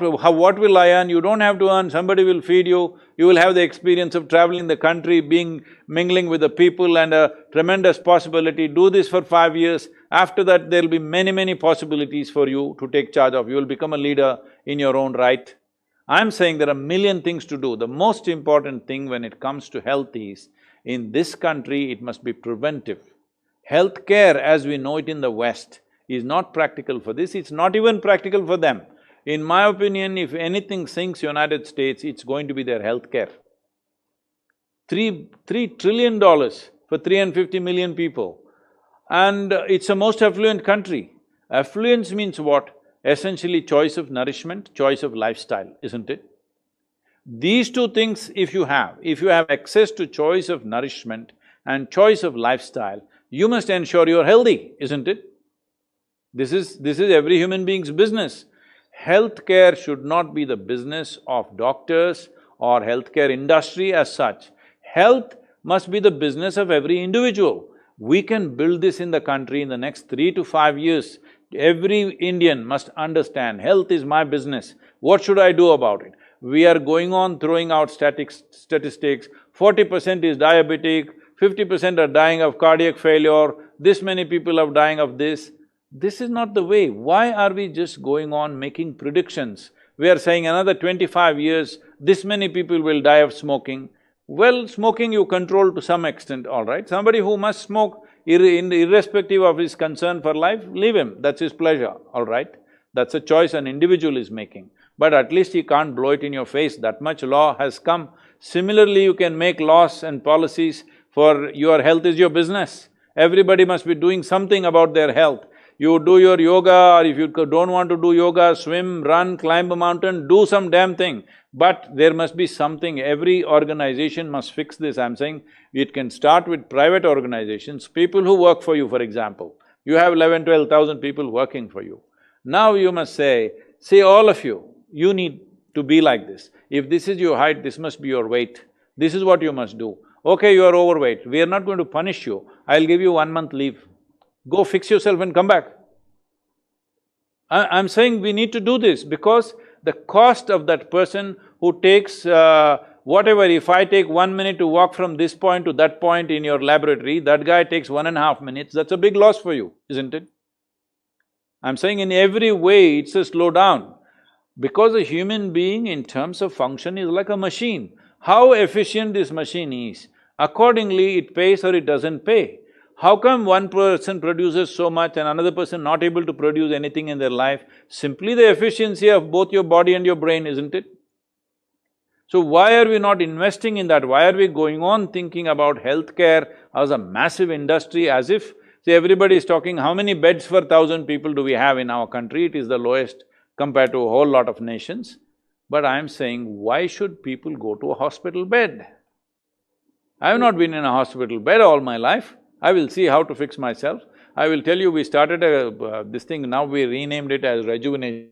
will I earn? You don't have to earn, somebody will feed you, you will have the experience of traveling the country, mingling with the people and a tremendous possibility. Do this for 5 years, after that there'll be many possibilities for you to take charge of, you will become a leader in your own right. I'm saying there are a million things to do. The most important thing when it comes to health is, in this country it must be preventive. Healthcare as we know it in the West is not practical for this, it's not even practical for them. In my opinion, if anything sinks United States, it's going to be their healthcare. Three trillion dollars for 350 million people. And it's a most affluent country. Affluence means what? Essentially choice of nourishment, choice of lifestyle, isn't it? These two things if you have access to choice of nourishment and choice of lifestyle, you must ensure you're healthy, isn't it? This is every human being's business. Healthcare should not be the business of doctors or healthcare industry as such. Health must be the business of every individual. We can build this in the country in the next 3 to 5 years. Every Indian must understand, health is my business, what should I do about it? We are going on throwing out statistics, 40% is diabetic, 50% are dying of cardiac failure, this many people are dying of this. This is not the way. Why are we just going on making predictions? We are saying another 25 years, this many people will die of smoking. Well, smoking you control to some extent, all right. Somebody who must smoke, irrespective of his concern for life, leave him, that's his pleasure, all right. That's a choice an individual is making. But at least he can't blow it in your face, that much law has come. Similarly, you can make laws and policies for your health is your business. Everybody must be doing something about their health. You do your yoga, or if you don't want to do yoga, swim, run, climb a mountain, do some damn thing. But there must be something, every organization must fix this. I'm saying it can start with private organizations, people who work for you, for example. You have 11,000–12,000 people working for you. Now you must say, all of you, you need to be like this. If this is your height, this must be your weight. This is what you must do. Okay, you are overweight, we are not going to punish you, I'll give you 1 month leave. Go fix yourself and come back. I'm saying we need to do this because the cost of that person who takes whatever, if I take 1 minute to walk from this point to that point in your laboratory, that guy takes 1.5 minutes, that's a big loss for you, isn't it? I'm saying in every way it's a slowdown. Because a human being in terms of function is like a machine. How efficient this machine is, accordingly it pays or it doesn't pay. How come one person produces so much and another person not able to produce anything in their life? Simply the efficiency of both your body and your brain, isn't it? So why are we not investing in that? Why are we going on thinking about healthcare as a massive industry as if… See, everybody is talking how many beds per 1,000 people do we have in our country, it is the lowest compared to a whole lot of nations. But I'm saying, why should people go to a hospital bed? I have not been in a hospital bed all my life. I will see how to fix myself. I will tell you, we started this thing, now we renamed it as rejuvenation.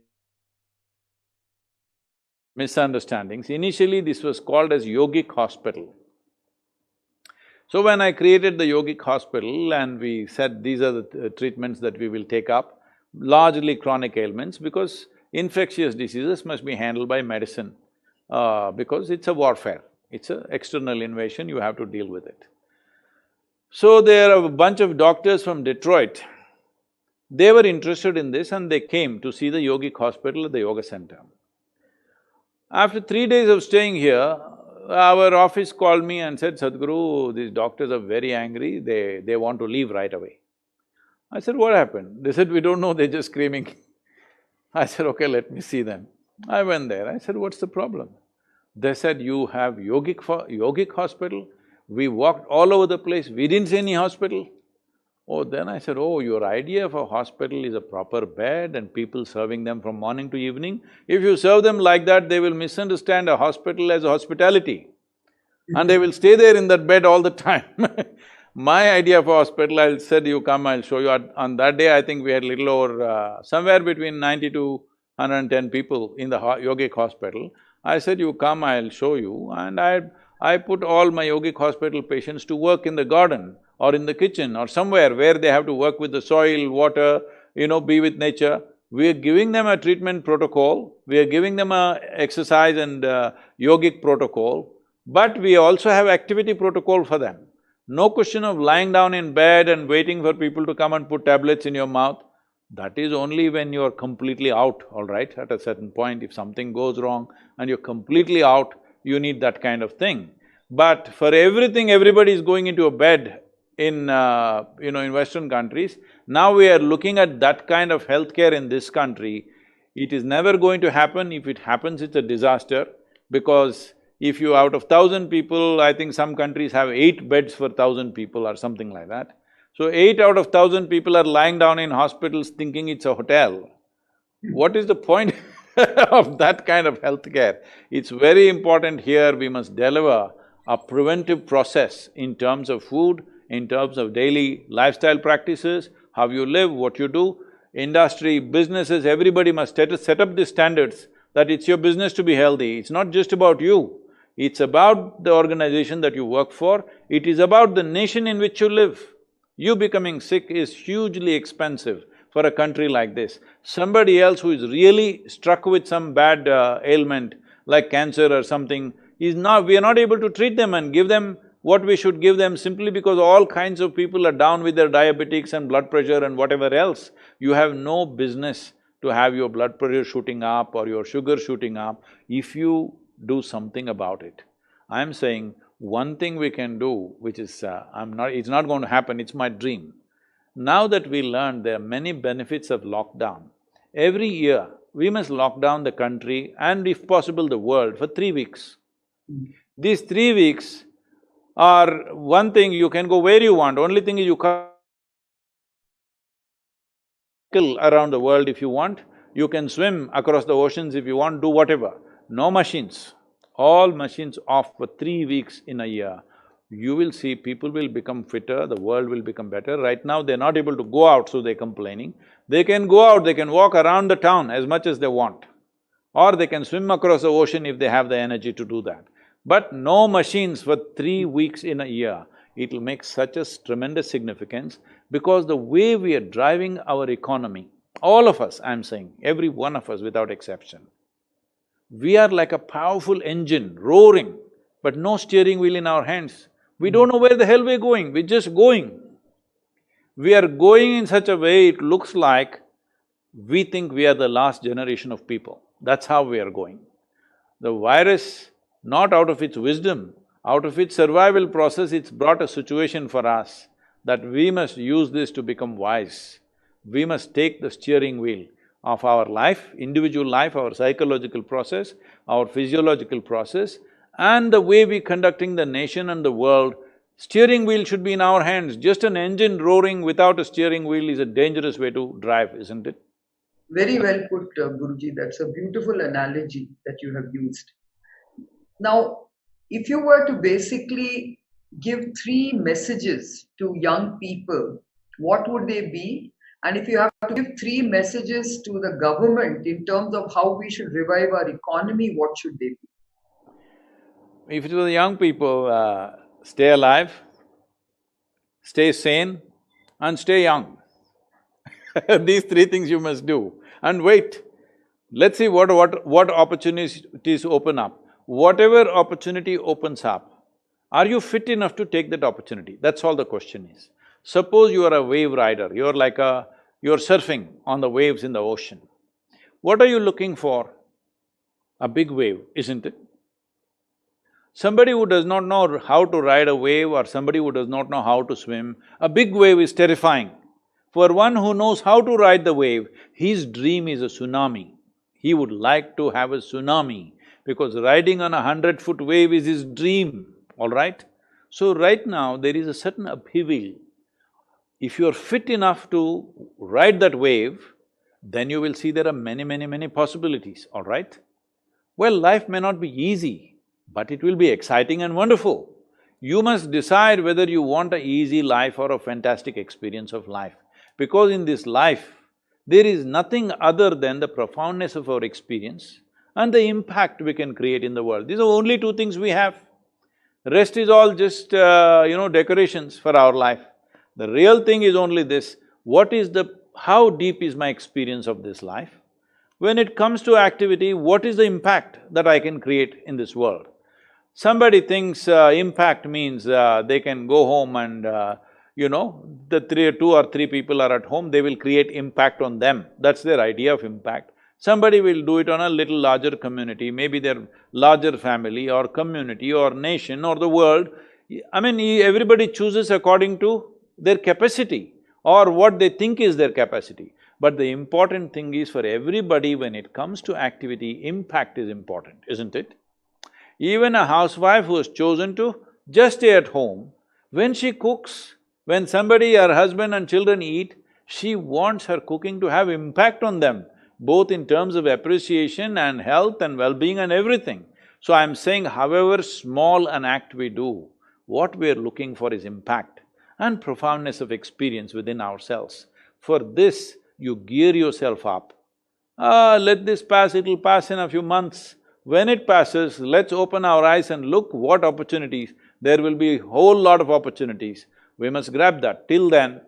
Misunderstandings. Initially, this was called as yogic hospital. So when I created the yogic hospital and we said these are the treatments that we will take up, largely chronic ailments, because infectious diseases must be handled by medicine, because it's a warfare, it's an external invasion, you have to deal with it. So there are a bunch of doctors from Detroit, they were interested in this and they came to see the yogic hospital at the yoga center. After 3 days of staying here, our office called me and said, Sadhguru, these doctors are very angry, they want to leave right away. I said, what happened? They said, we don't know, they're just screaming. I said, okay, let me see them. I went there, I said, what's the problem? They said, you have yogic hospital? We walked all over the place, we didn't see any hospital. Oh, then I said, oh, your idea of a hospital is a proper bed and people serving them from morning to evening. If you serve them like that, they will misunderstand a hospital as a hospitality and they will stay there in that bed all the time. My idea of a hospital, I said, you come, I'll show you. On that day, I think we had little over… somewhere between 90 to 110 people in the yogic hospital. I said, you come, I'll show you, and I put all my yogic hospital patients to work in the garden or in the kitchen or somewhere where they have to work with the soil, water, be with nature. We are giving them a treatment protocol, we are giving them a exercise and yogic protocol, but we also have activity protocol for them. No question of lying down in bed and waiting for people to come and put tablets in your mouth. That is only when you're completely out, all right? At a certain point, if something goes wrong and you're completely out, you need that kind of thing. But for everything, everybody is going into a bed in in Western countries. Now we are looking at that kind of healthcare in this country. It is never going to happen. If it happens, it's a disaster, because if you… out of 1,000 people, I think some countries have 8 beds for 1,000 people or something like that. So 8 out of 1,000 people are lying down in hospitals thinking it's a hotel. What is the point of that kind of healthcare? It's very important here, we must deliver a preventive process in terms of food, in terms of daily lifestyle practices, how you live, what you do. Industry, businesses, everybody must set up these standards that it's your business to be healthy. It's not just about you, it's about the organization that you work for, it is about the nation in which you live. You becoming sick is hugely expensive for a country like this. Somebody else who is really struck with some bad ailment, like cancer or something, we are not able to treat them and give them what we should give them, simply because all kinds of people are down with their diabetics and blood pressure and whatever else. You have no business to have your blood pressure shooting up or your sugar shooting up if you do something about it. I'm saying one thing we can do, which is… it's not going to happen, it's my dream. Now that we learned there are many benefits of lockdown, every year we must lock down the country and if possible the world for 3 weeks. These 3 weeks are… one thing, you can go where you want, only thing is you can't around the world if you want, you can swim across the oceans if you want, do whatever. No machines, all machines off for 3 weeks in a year. You will see people will become fitter, the world will become better. Right now they're not able to go out, so they're complaining. They can go out, they can walk around the town as much as they want. Or they can swim across the ocean if they have the energy to do that. But no machines for 3 weeks in a year. It'll make such a tremendous significance, because the way we are driving our economy, all of us, I'm saying, every one of us without exception, we are like a powerful engine roaring, but no steering wheel in our hands. We don't know where the hell we're going, we're just going. We are going in such a way it looks like we think we are the last generation of people. That's how we are going. The virus, not out of its wisdom, out of its survival process, it's brought a situation for us that we must use this to become wise. We must take the steering wheel of our life, individual life, our psychological process, our physiological process, and the way we're conducting the nation and the world. Steering wheel should be in our hands. Just an engine roaring without a steering wheel is a dangerous way to drive, isn't it? Very well put, Guruji. That's a beautiful analogy that you have used. Now, if you were to basically give three messages to young people, what would they be? And if you have to give three messages to the government in terms of how we should revive our economy, what should they be? If it was young people, stay alive, stay sane, and stay young. These three things you must do. And wait, let's see what opportunities open up. Whatever opportunity opens up, are you fit enough to take that opportunity? That's all the question is. Suppose you are a wave rider, you're surfing on the waves in the ocean. What are you looking for? A big wave, isn't it? Somebody who does not know how to ride a wave or somebody who does not know how to swim, a big wave is terrifying. For one who knows how to ride the wave, his dream is a tsunami. He would like to have a tsunami because riding on 100-foot wave is his dream, all right? So right now, there is a certain upheaval. If you're fit enough to ride that wave, then you will see there are many possibilities, all right? Well, life may not be easy, but it will be exciting and wonderful. You must decide whether you want an easy life or a fantastic experience of life. Because in this life, there is nothing other than the profoundness of our experience and the impact we can create in the world. These are only two things we have. Rest is all just, decorations for our life. The real thing is only this, how deep is my experience of this life? When it comes to activity, what is the impact that I can create in this world? Somebody thinks impact means they can go home and two or three people are at home, they will create impact on them. That's their idea of impact. Somebody will do it on a little larger community, maybe their larger family or community or nation or the world. I mean, everybody chooses according to their capacity or what they think is their capacity. But the important thing is for everybody, when it comes to activity, impact is important, isn't it? Even a housewife who has chosen to just stay at home, when she cooks, when somebody, her husband and children eat, she wants her cooking to have impact on them, both in terms of appreciation and health and well-being and everything. So I'm saying however small an act we do, what we're looking for is impact and profoundness of experience within ourselves. For this, you gear yourself up. Let this pass, it'll pass in a few months. When it passes, let's open our eyes and look what opportunities. There will be a whole lot of opportunities. We must grab that. Till then,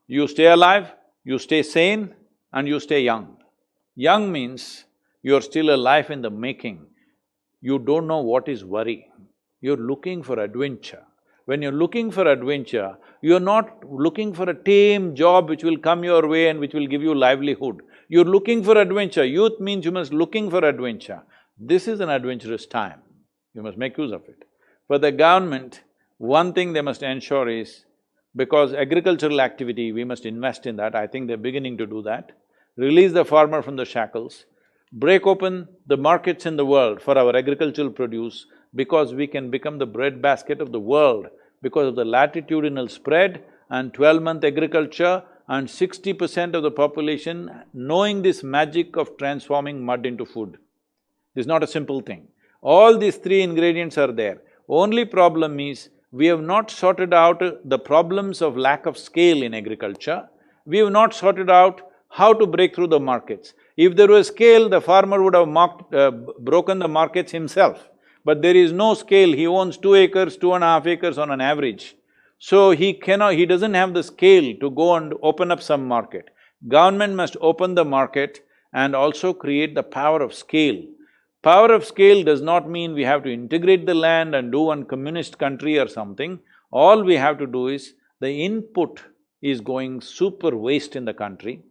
you stay alive, you stay sane, and you stay young. Young means you're still alive in the making. You don't know what is worry. You're looking for adventure. When you're looking for adventure, you're not looking for a tame job which will come your way and which will give you livelihood. You're looking for adventure. Youth means you must looking for adventure. This is an adventurous time. You must make use of it. For the government, one thing they must ensure is, because agricultural activity, we must invest in that, I think they're beginning to do that. Release the farmer from the shackles, break open the markets in the world for our agricultural produce, because we can become the breadbasket of the world because of the latitudinal spread and 12-month agriculture and 60% of the population knowing this magic of transforming mud into food. It's not a simple thing. All these three ingredients are there. Only problem is, we have not sorted out the problems of lack of scale in agriculture. We have not sorted out how to break through the markets. If there was scale, the farmer would have broken the markets himself. But there is no scale, he owns 2 acres, 2.5 acres on an average. So he doesn't have the scale to go and open up some market. Government must open the market and also create the power of scale. Power of scale does not mean we have to integrate the land and do one communist country or something. All we have to do is, the input is going super waste in the country,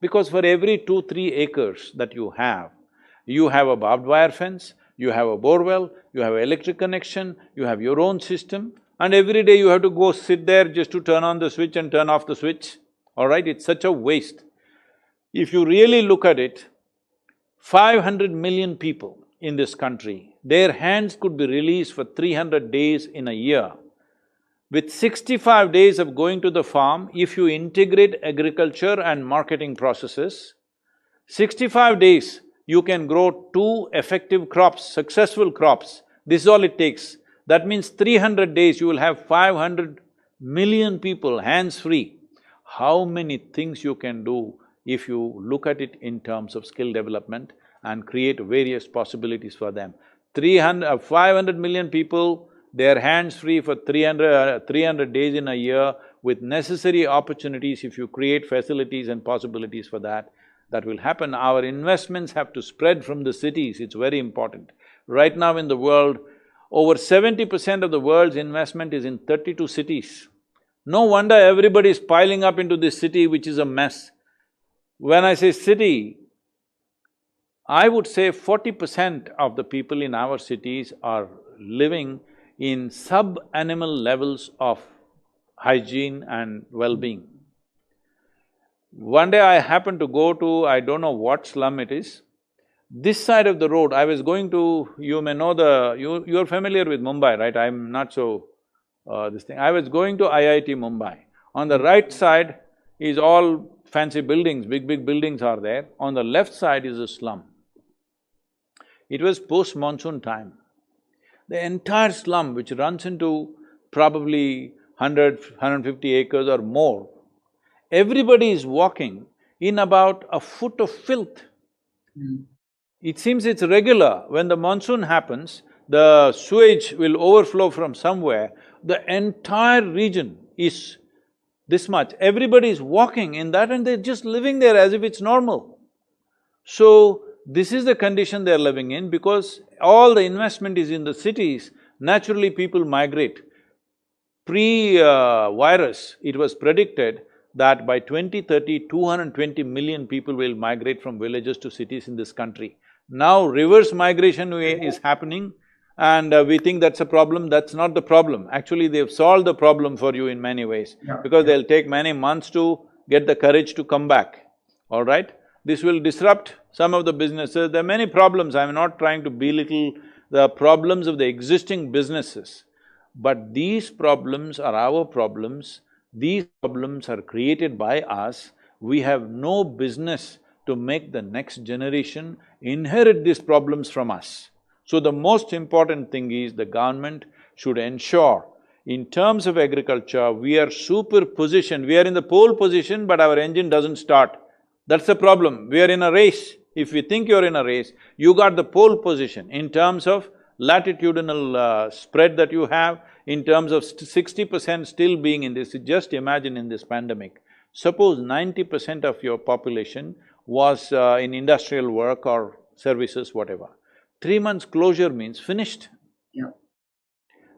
because for every 2-3 acres that you have a barbed wire fence, you have a borewell, you have electric connection, you have your own system, and every day you have to go sit there just to turn on the switch and turn off the switch, all right? It's such a waste. If you really look at it, 500 million people in this country, their hands could be released for 300 days in a year. With 65 days of going to the farm, if you integrate agriculture and marketing processes, 65 days you can grow 2 effective crops, successful crops. This is all it takes. That means 300 days you will have 500 million people hands-free. How many things you can do if you look at it in terms of skill development and create various possibilities for them. 500 million people, their hands free for 300 days in a year with necessary opportunities. If you create facilities and possibilities for that, that will happen. Our investments have to spread from the cities, it's very important. Right now in the world, over 70% of the world's investment is in 32 cities. No wonder everybody is piling up into this city, which is a mess. When I say city, I would say 40% of the people in our cities are living in sub-animal levels of hygiene and well-being. One day I happened to go to, I don't know what slum it is. This side of the road, I was going to… you may know you're familiar with Mumbai, right? I'm not so… this thing. I was going to IIT Mumbai. On the right side is all fancy buildings, big buildings are there. On the left side is a slum. It was post-monsoon time. The entire slum, which runs into probably 150 acres or more, everybody is walking in about a foot of filth. It seems it's regular. When the monsoon happens, the sewage will overflow from somewhere, the entire region is this much. Everybody is walking in that and they're just living there as if it's normal. So, this is the condition they're living in because all the investment is in the cities, naturally people migrate. Pre-virus, it was predicted that by 2030, 220 million people will migrate from villages to cities in this country. Now reverse migration is happening and we think that's a problem. That's not the problem. Actually, they've solved the problem for you in many ways because they'll take many months to get the courage to come back, all right? This will disrupt some of the businesses. There are many problems. I'm not trying to belittle the problems of the existing businesses, but these problems are our problems. These problems are created by us. We have no business to make the next generation inherit these problems from us. So the most important thing is the government should ensure, in terms of agriculture, we are super positioned, we are in the pole position but our engine doesn't start. That's the problem, we are in a race. If you think you're in a race, you got the pole position in terms of latitudinal spread that you have, in terms of 60% still being in this. Just imagine in this pandemic, suppose 90% of your population was in industrial work or services, whatever. 3 months closure means finished.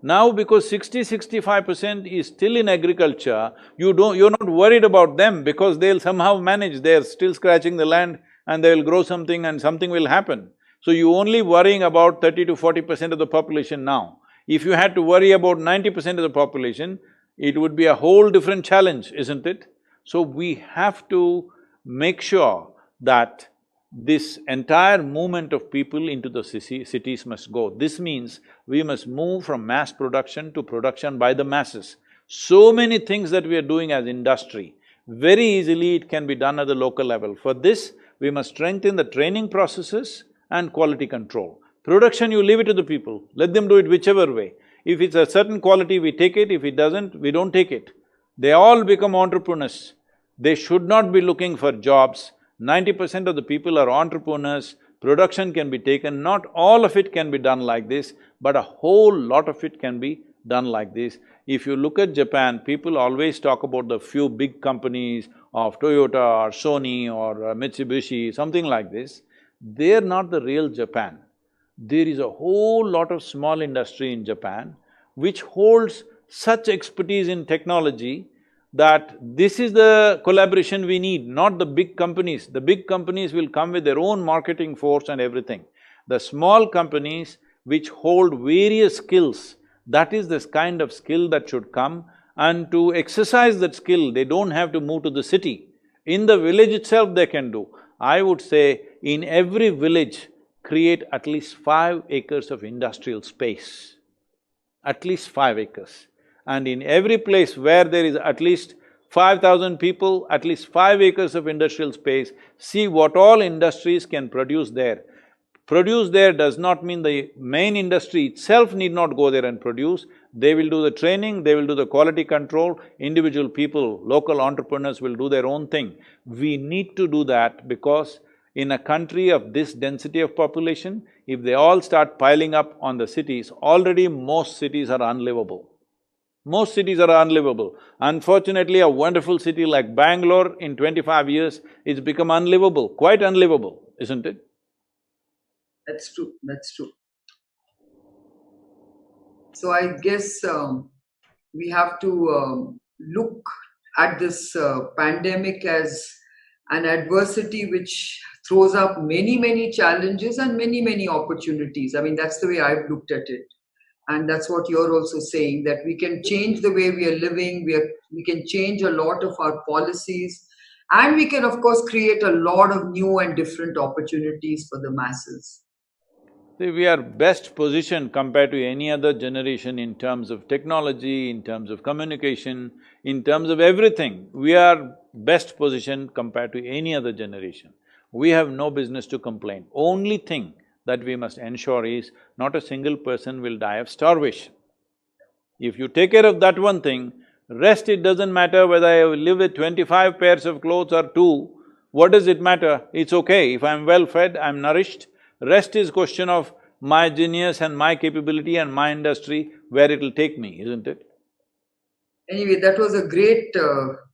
Now because 65% is still in agriculture, you're not worried about them because they'll somehow manage, they're still scratching the land and they'll grow something and something will happen. So you're only worrying about 30 to 40% of the population now. If you had to worry about 90% of the population, it would be a whole different challenge, isn't it? So we have to make sure that this entire movement of people into the cities must go. This means we must move from mass production to production by the masses. So many things that we are doing as industry, very easily it can be done at the local level. For this, we must strengthen the training processes and quality control. Production, you leave it to the people, let them do it whichever way. If it's a certain quality, we take it, if it doesn't, we don't take it. They all become entrepreneurs. They should not be looking for jobs. 90% of the people are entrepreneurs, production can be taken, not all of it can be done like this, but a whole lot of it can be done like this. If you look at Japan, people always talk about the few big companies of Toyota or Sony or Mitsubishi, something like this. They're not the real Japan. There is a whole lot of small industry in Japan which holds such expertise in technology that this is the collaboration we need, not the big companies. The big companies will come with their own marketing force and everything. The small companies which hold various skills, that is the kind of skill that should come, and to exercise that skill, they don't have to move to the city. In the village itself they can do. I would say in every village, create at least 5 acres of industrial space, at least 5 acres. And in every place where there is at least 5,000 people, at least 5 acres of industrial space, see what all industries can produce there. Produce there does not mean the main industry itself need not go there and produce. They will do the training, they will do the quality control, individual people, local entrepreneurs will do their own thing. We need to do that because in a country of this density of population, if they all start piling up on the cities, already most cities are unlivable. Most cities are unlivable. Unfortunately, a wonderful city like Bangalore in 25 years, it's become unlivable, quite unlivable, isn't it? That's true, that's true. So I guess we have to look at this pandemic as an adversity which throws up many, many challenges and many, many opportunities. I mean, that's the way I've looked at it. And that's what you're also saying, that we can change the way we are living, we can change a lot of our policies, and we can, of course, create a lot of new and different opportunities for the masses. See, we are best positioned compared to any other generation in terms of technology, in terms of communication, in terms of everything. We are best positioned compared to any other generation. We have no business to complain. Only thing that we must ensure is not a single person will die of starvation. If you take care of that one thing, rest it doesn't matter whether I live with 25 pairs of clothes or two, what does it matter? It's okay, if I'm well fed, I'm nourished. Rest is question of my genius and my capability and my industry, where it'll take me, isn't it? Anyway, that was a great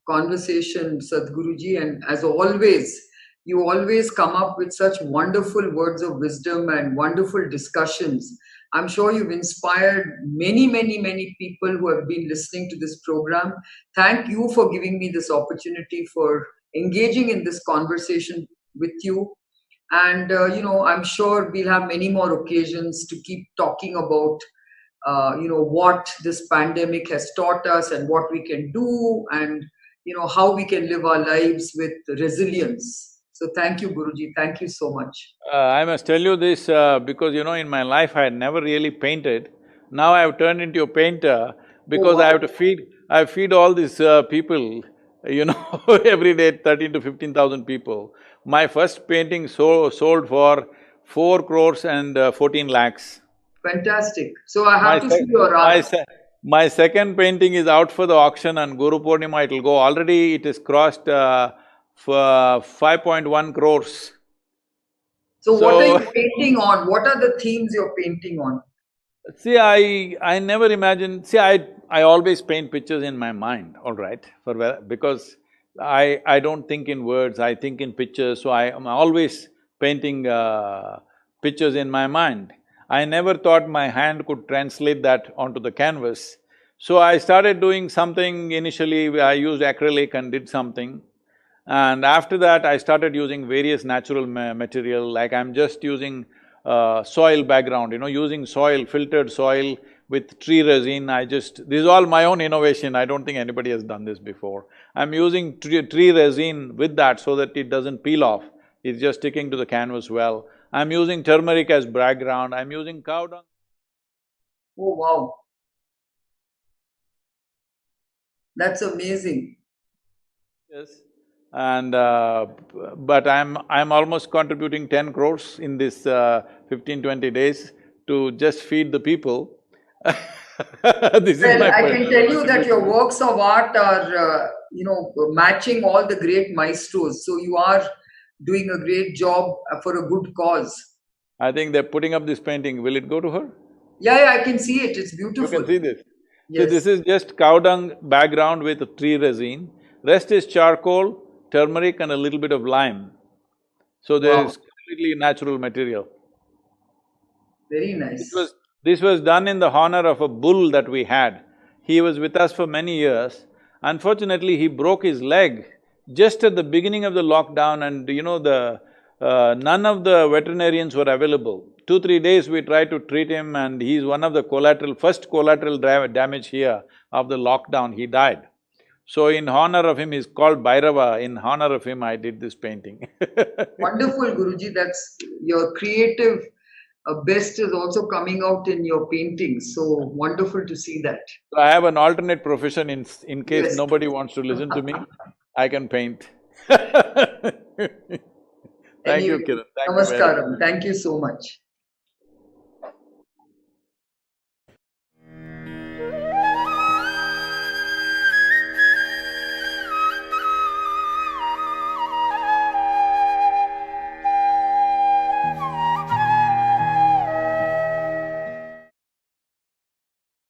conversation, Sadhguruji, and as always, you always come up with such wonderful words of wisdom and wonderful discussions. I'm sure you've inspired many, many, many people who have been listening to this program. Thank you for giving me this opportunity for engaging in this conversation with you. And, I'm sure we'll have many more occasions to keep talking about what this pandemic has taught us and what we can do, and how we can live our lives with resilience. So thank you, Guruji, thank you so much. I must tell you this because in my life I had never really painted. Now I have turned into a painter because Wow. I feed all these people, every day 13 to 15,000 people. My first painting sold for 4 crores and 14 lakhs. Fantastic. So I My have to sec… see your my art. se… my second painting is out for the auction on Guru Purnima, it'll go… already it has crossed for 5.1 crores. So what are So, you painting on? What are the themes you're painting on? see, I never imagined… see, I always paint pictures in my mind, all right, because I don't think in words, I think in pictures, so I am always painting pictures in my mind. I never thought my hand could translate that onto the canvas. So I started doing something. Initially, I used acrylic and did something. And after that, I started using various natural material, like I'm just using soil background, using soil, filtered soil with tree resin. This is all my own innovation, I don't think anybody has done this before. I'm using tree resin with that so that it doesn't peel off, it's just sticking to the canvas well. I'm using turmeric as background, I'm using cow dung. Oh, wow. That's amazing. Yes. And but I'm almost contributing 10 crores in this 15-20 days to just feed the people. This is Well, my I can tell you that your contribution. works of art are, matching all the great maestros. So you are doing a great job for a good cause. I think they're putting up this painting, will it go to her? Yeah, yeah, I can see it. It's You beautiful. can see this. So Yes. this is just cow dung background with tree resin. Rest is charcoal, turmeric and a little bit of lime. So there Wow. is completely natural material. Very This nice. was… this was done in the honor of a bull that we had. He was with us for many years. Unfortunately, he broke his leg just at the beginning of the lockdown, and none of the veterinarians were available. 2-3 days we tried to treat him, and he's one of the first collateral damage here of the lockdown, he died. So in honor of him, he's called Bhairava, in honor of him I did this painting. Wonderful, Guruji. That's your creative best is also coming out in your paintings. So wonderful to see that. So I have an alternate profession in case Yes. nobody wants to listen to me, I can paint. Thank you, Anyway, Kiran. Thank you very much. namaskaram. Thank you so much.